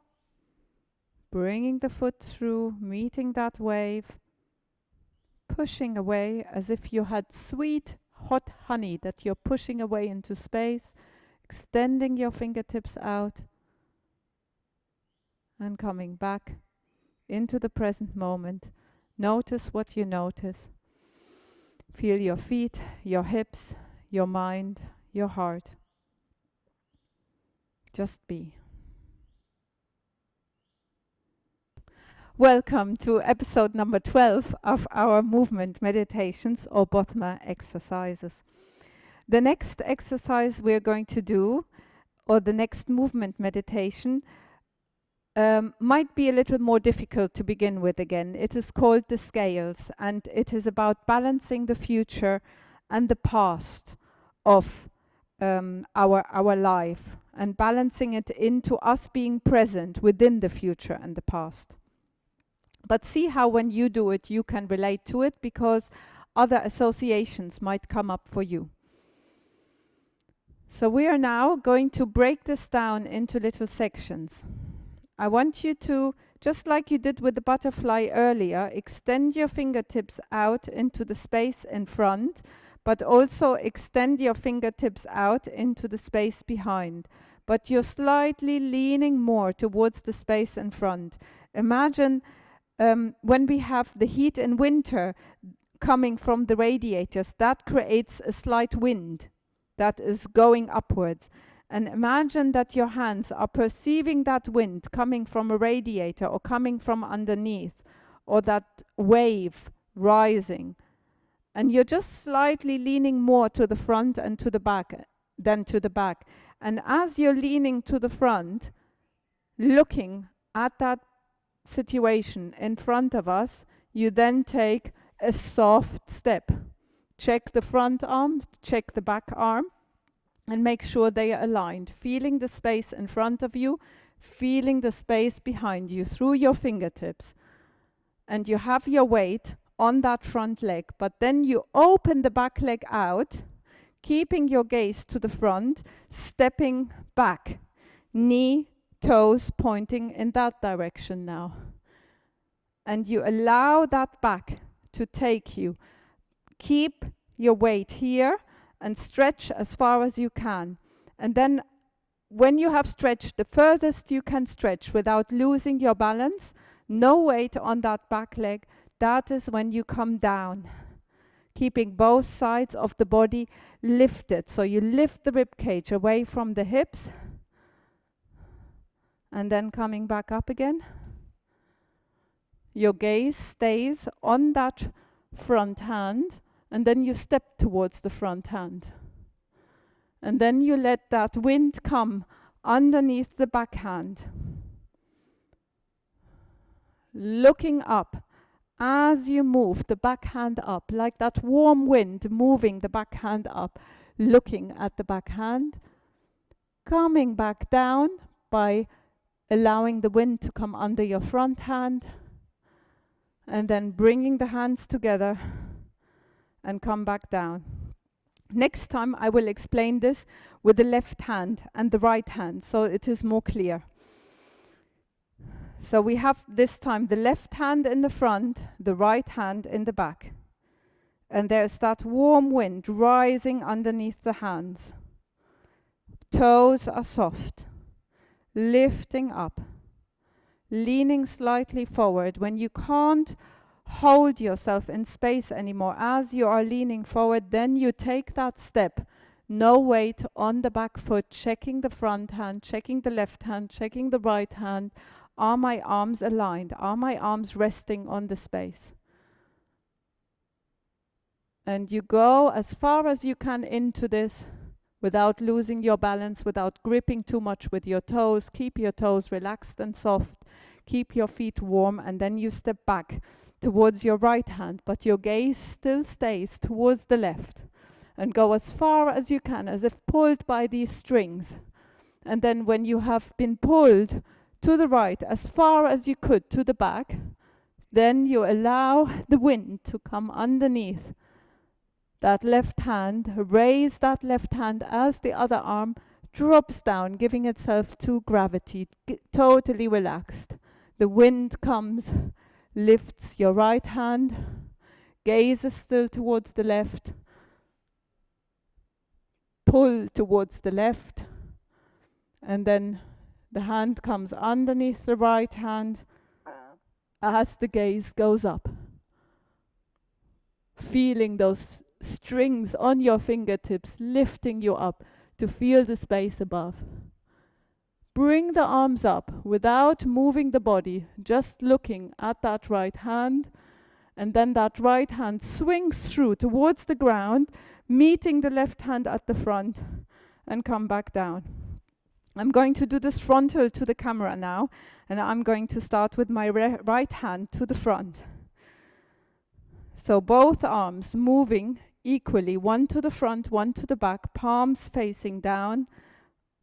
Bringing the foot through, meeting that wave, pushing away as if you had sweet, hot honey that you're pushing away into space, extending your fingertips out, and coming back into the present moment. Notice what you notice. Feel your feet, your hips, your mind, your heart. Just be. Welcome to episode number 12 of our movement meditations or bothmer exercises. The next exercise we're going to do or the next movement meditation might be a little more difficult to begin with again. It is called the scales, and it is about balancing the future and the past of our life, and balancing it into us being present within the future and the past. But see how when you do it, you can relate to it, because other associations might come up for you. So we are now going to break this down into little sections. I want you to, just like you did with the butterfly earlier, extend your fingertips out into the space in front, but also extend your fingertips out into the space behind. But you're slightly leaning more towards the space in front. Imagine when we have the heat in winter coming from the radiators, that creates a slight wind that is going upwards. And imagine that your hands are perceiving that wind coming from a radiator or coming from underneath, or that wave rising. And you're just slightly leaning more to the front and to the back than to the back. And as you're leaning to the front, looking at that situation in front of us, you then take a soft step. Check the front arm, check the back arm, and make sure they are aligned. Feeling the space in front of you, feeling the space behind you through your fingertips. And you have your weight on that front leg, but then you open the back leg out, keeping your gaze to the front, stepping back. Knee, toes pointing in that direction now. And you allow that back to take you. Keep your weight here and stretch as far as you can. And then when you have stretched the furthest you can stretch without losing your balance, no weight on that back leg, that is when you come down. Keeping both sides of the body lifted. So you lift the rib cage away from the hips, and then coming back up again. Your gaze stays on that front hand, and then you step towards the front hand. And then you let that wind come underneath the back hand. Looking up as you move the back hand up, like that warm wind moving the back hand up, looking at the back hand. Coming back down by allowing the wind to come under your front hand, and then bringing the hands together and come back down. Next time I will explain this with the left hand and the right hand, so it is more clear. So we have this time the left hand in the front, the right hand in the back. And there's that warm wind rising underneath the hands. Toes are soft, lifting up, leaning slightly forward. When you can't hold yourself in space anymore as you are leaning forward, then you take that step. No weight on the back foot, checking the front hand, checking the left hand, checking the right hand. Are my arms aligned? Are my arms resting on the space? And you go as far as you can into this without losing your balance, without gripping too much with your toes. Keep your toes relaxed and soft. Keep your feet warm, and then you step back towards your right hand, but your gaze still stays towards the left. And go as far as you can, as if pulled by these strings. And then when you have been pulled to the right, as far as you could to the back, then you allow the wind to come underneath that left hand. Raise that left hand as the other arm drops down, giving itself to gravity, totally relaxed. The wind comes, lifts your right hand, gaze is still towards the left, pull towards the left, and then the hand comes underneath the right hand as the gaze goes up. Feeling those strings on your fingertips lifting you up to feel the space above. Bring the arms up without moving the body, just looking at that right hand, and then that right hand swings through towards the ground, meeting the left hand at the front, and come back down. I'm going to do this frontal to the camera now, and I'm going to start with my right hand to the front. So both arms moving equally, one to the front, one to the back, palms facing down,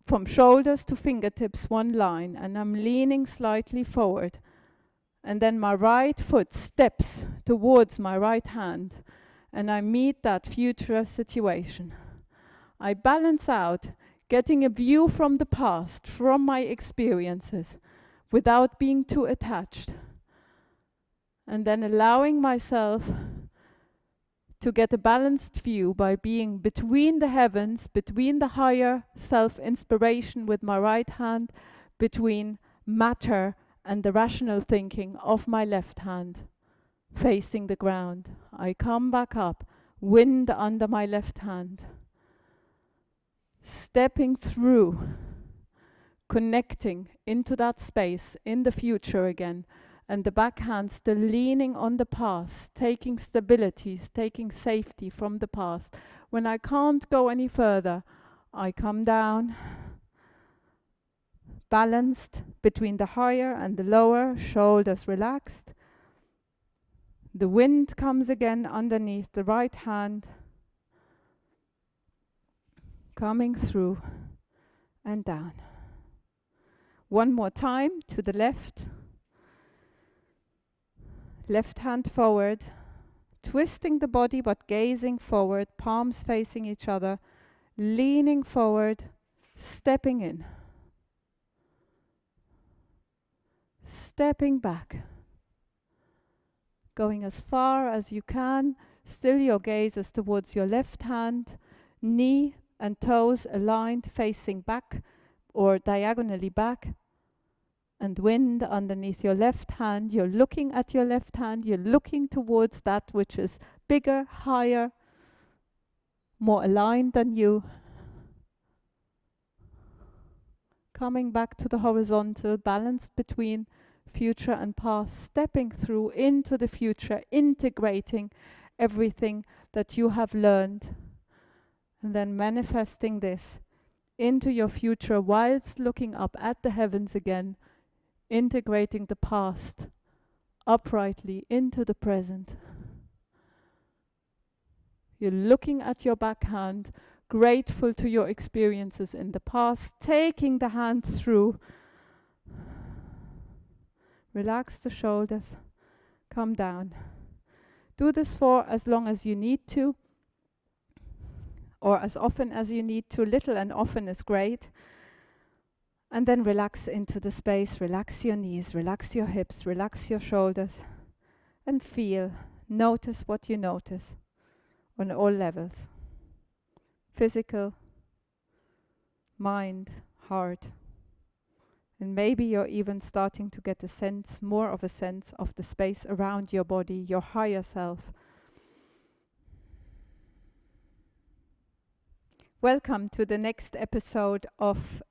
from shoulders to fingertips, one line, and I'm leaning slightly forward. And then my right foot steps towards my right hand, and I meet that future situation. I balance out, getting a view from the past, from my experiences, without being too attached. And then allowing myself to get a balanced view by being between the heavens, between the higher self-inspiration with my right hand, between matter and the rational thinking of my left hand, facing the ground. I come back up, wind under my left hand, stepping through, connecting into that space in the future again, and the back hand still leaning on the past, taking stability, taking safety from the past. When I can't go any further, I come down, balanced between the higher and the lower, shoulders relaxed. The wind comes again underneath the right hand, coming through and down. One more time to the left. Left hand forward, twisting the body but gazing forward, palms facing each other, leaning forward, stepping in. Stepping back. Going as far as you can, still your gaze is towards your left hand, knee and toes aligned, facing back or diagonally back, and wind underneath your left hand. You're looking at your left hand, you're looking towards that which is bigger, higher, more aligned than you. Coming back to the horizontal, balanced between future and past, stepping through into the future, integrating everything that you have learned, and then manifesting this into your future whilst looking up at the heavens again, integrating the past uprightly into the present. You're looking at your backhand, grateful to your experiences in the past, taking the hand through. Relax the shoulders, come down. Do this for as long as you need to, or as often as you need to. Little and often is great. And then relax into the space, relax your knees, relax your hips, relax your shoulders, and feel, notice what you notice on all levels. Physical, mind, heart. And maybe you're even starting to get a sense, more of a sense of the space around your body, your higher self. Welcome to the next episode of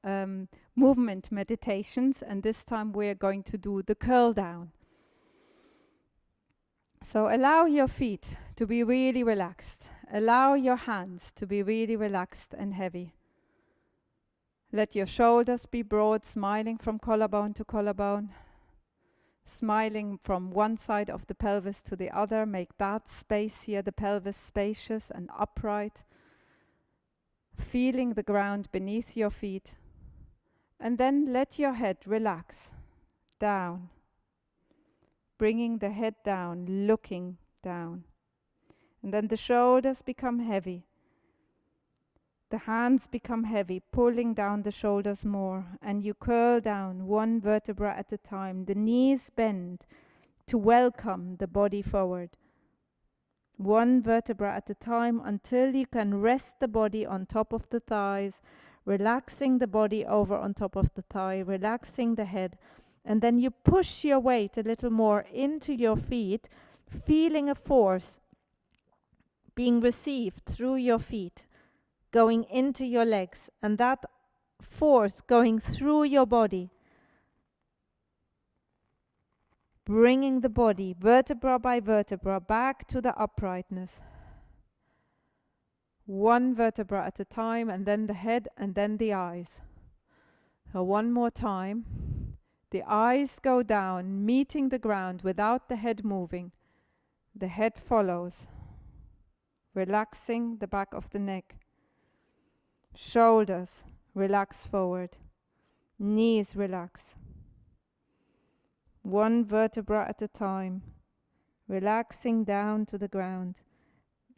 movement meditations, and this time we're going to do the curl down. So allow your feet to be really relaxed. Allow your hands to be really relaxed and heavy. Let your shoulders be broad, smiling from collarbone to collarbone. Smiling from one side of the pelvis to the other. Make that space here, the pelvis, spacious and upright. Feeling the ground beneath your feet. And then let your head relax down. Bringing the head down, looking down. And then the shoulders become heavy. The hands become heavy, pulling down the shoulders more. And you curl down one vertebra at a time. The knees bend to welcome the body forward. One vertebra at a time until you can rest the body on top of the thighs, relaxing the body over on top of the thigh, relaxing the head. And then you push your weight a little more into your feet, feeling a force being received through your feet, going into your legs, and that force going through your body, bringing the body vertebra by vertebra back to the uprightness. One vertebra at a time, and then the head, and then the eyes. So one more time. The eyes go down, meeting the ground without the head moving. The head follows, relaxing the back of the neck. Shoulders relax forward. Knees relax. One vertebra at a time, relaxing down to the ground.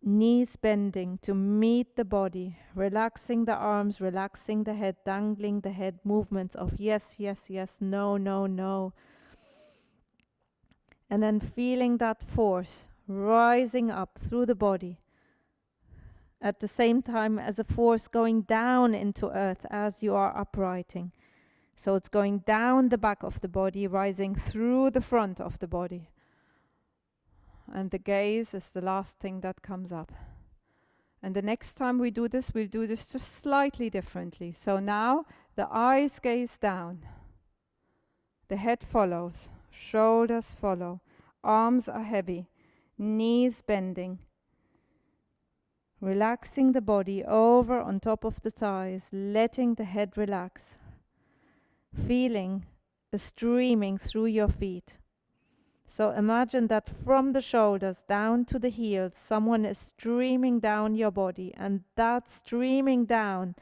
Knees bending to meet the body, relaxing the arms, relaxing the head, dangling the head, movements of yes, yes, yes, no, no, no. And then feeling that force rising up through the body at the same time as a force going down into earth as you are uprighting. So it's going down the back of the body, rising through the front of the body. And the gaze is the last thing that comes up. And the next time we do this, we'll do this just slightly differently. So now the eyes gaze down. The head follows. Shoulders follow. Arms are heavy. Knees bending. Relaxing the body over on top of the thighs, letting the head relax. Feeling a streaming through your feet. So imagine that from the shoulders down to the heels, someone is streaming down your body, and that streaming down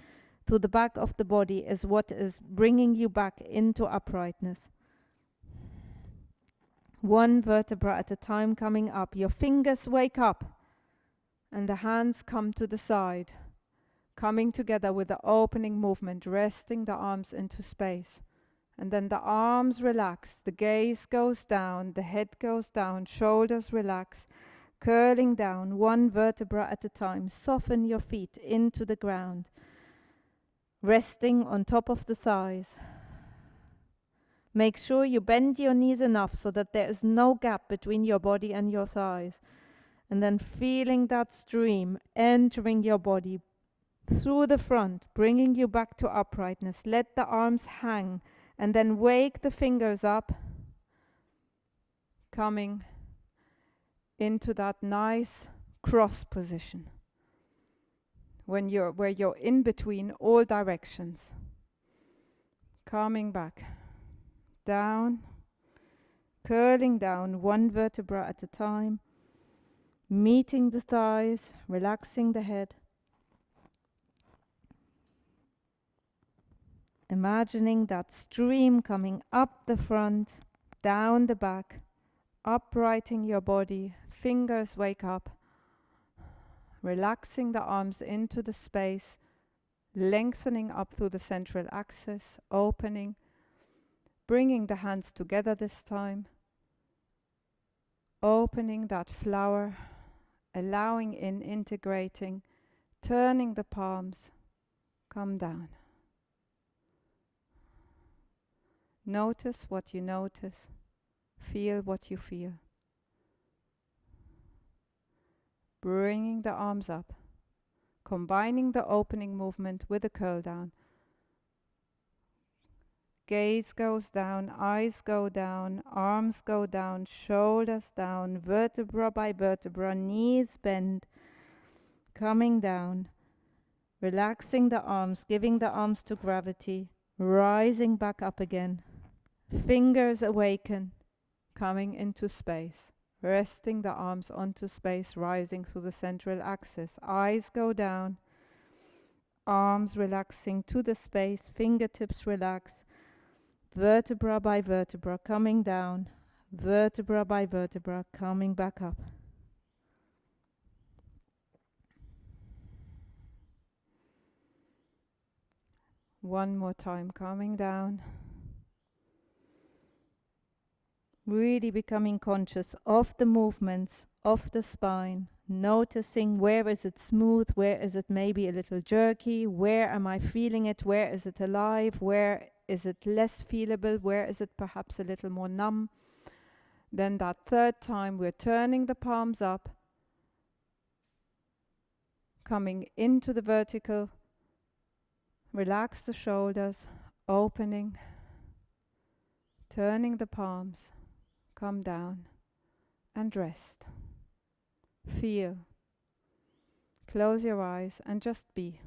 to the back of the body is what is bringing you back into uprightness. One vertebra at a time coming up. Your fingers wake up, and the hands come to the side, coming together with the opening movement, resting the arms into space. And then the arms relax, the gaze goes down, the head goes down, shoulders relax, curling down, one vertebra at a time. Soften your feet into the ground, resting on top of the thighs. Make sure you bend your knees enough so that there is no gap between your body and your thighs. And then feeling that stream entering your body through the front, bringing you back to uprightness. Let the arms hang. And then wake the fingers up, coming into that nice cross position, where you're in between all directions. Coming back, down, curling down, one vertebra at a time, meeting the thighs, relaxing the head. Imagining that stream coming up the front, down the back, uprighting your body, fingers wake up, relaxing the arms into the space, lengthening up through the central axis, opening, bringing the hands together this time, opening that flower, allowing in, integrating, turning the palms, come down. Notice what you notice. Feel what you feel. Bringing the arms up. Combining the opening movement with the curl down. Gaze goes down, eyes go down, arms go down, shoulders down, vertebra by vertebra, knees bend, coming down. Relaxing the arms, giving the arms to gravity, rising back up again. Fingers awaken, coming into space, resting the arms onto space, rising through the central axis. Eyes go down, arms relaxing to the space, fingertips relax, vertebra by vertebra coming down, vertebra by vertebra coming back up. One more time, coming down. Really becoming conscious of the movements of the spine, noticing where is it smooth, where is it maybe a little jerky, where am I feeling it, where is it alive, where is it less feelable, where is it perhaps a little more numb. Then that third time we're turning the palms up, coming into the vertical, relax the shoulders, opening, turning the palms, come down and rest. Feel. Close your eyes and just be.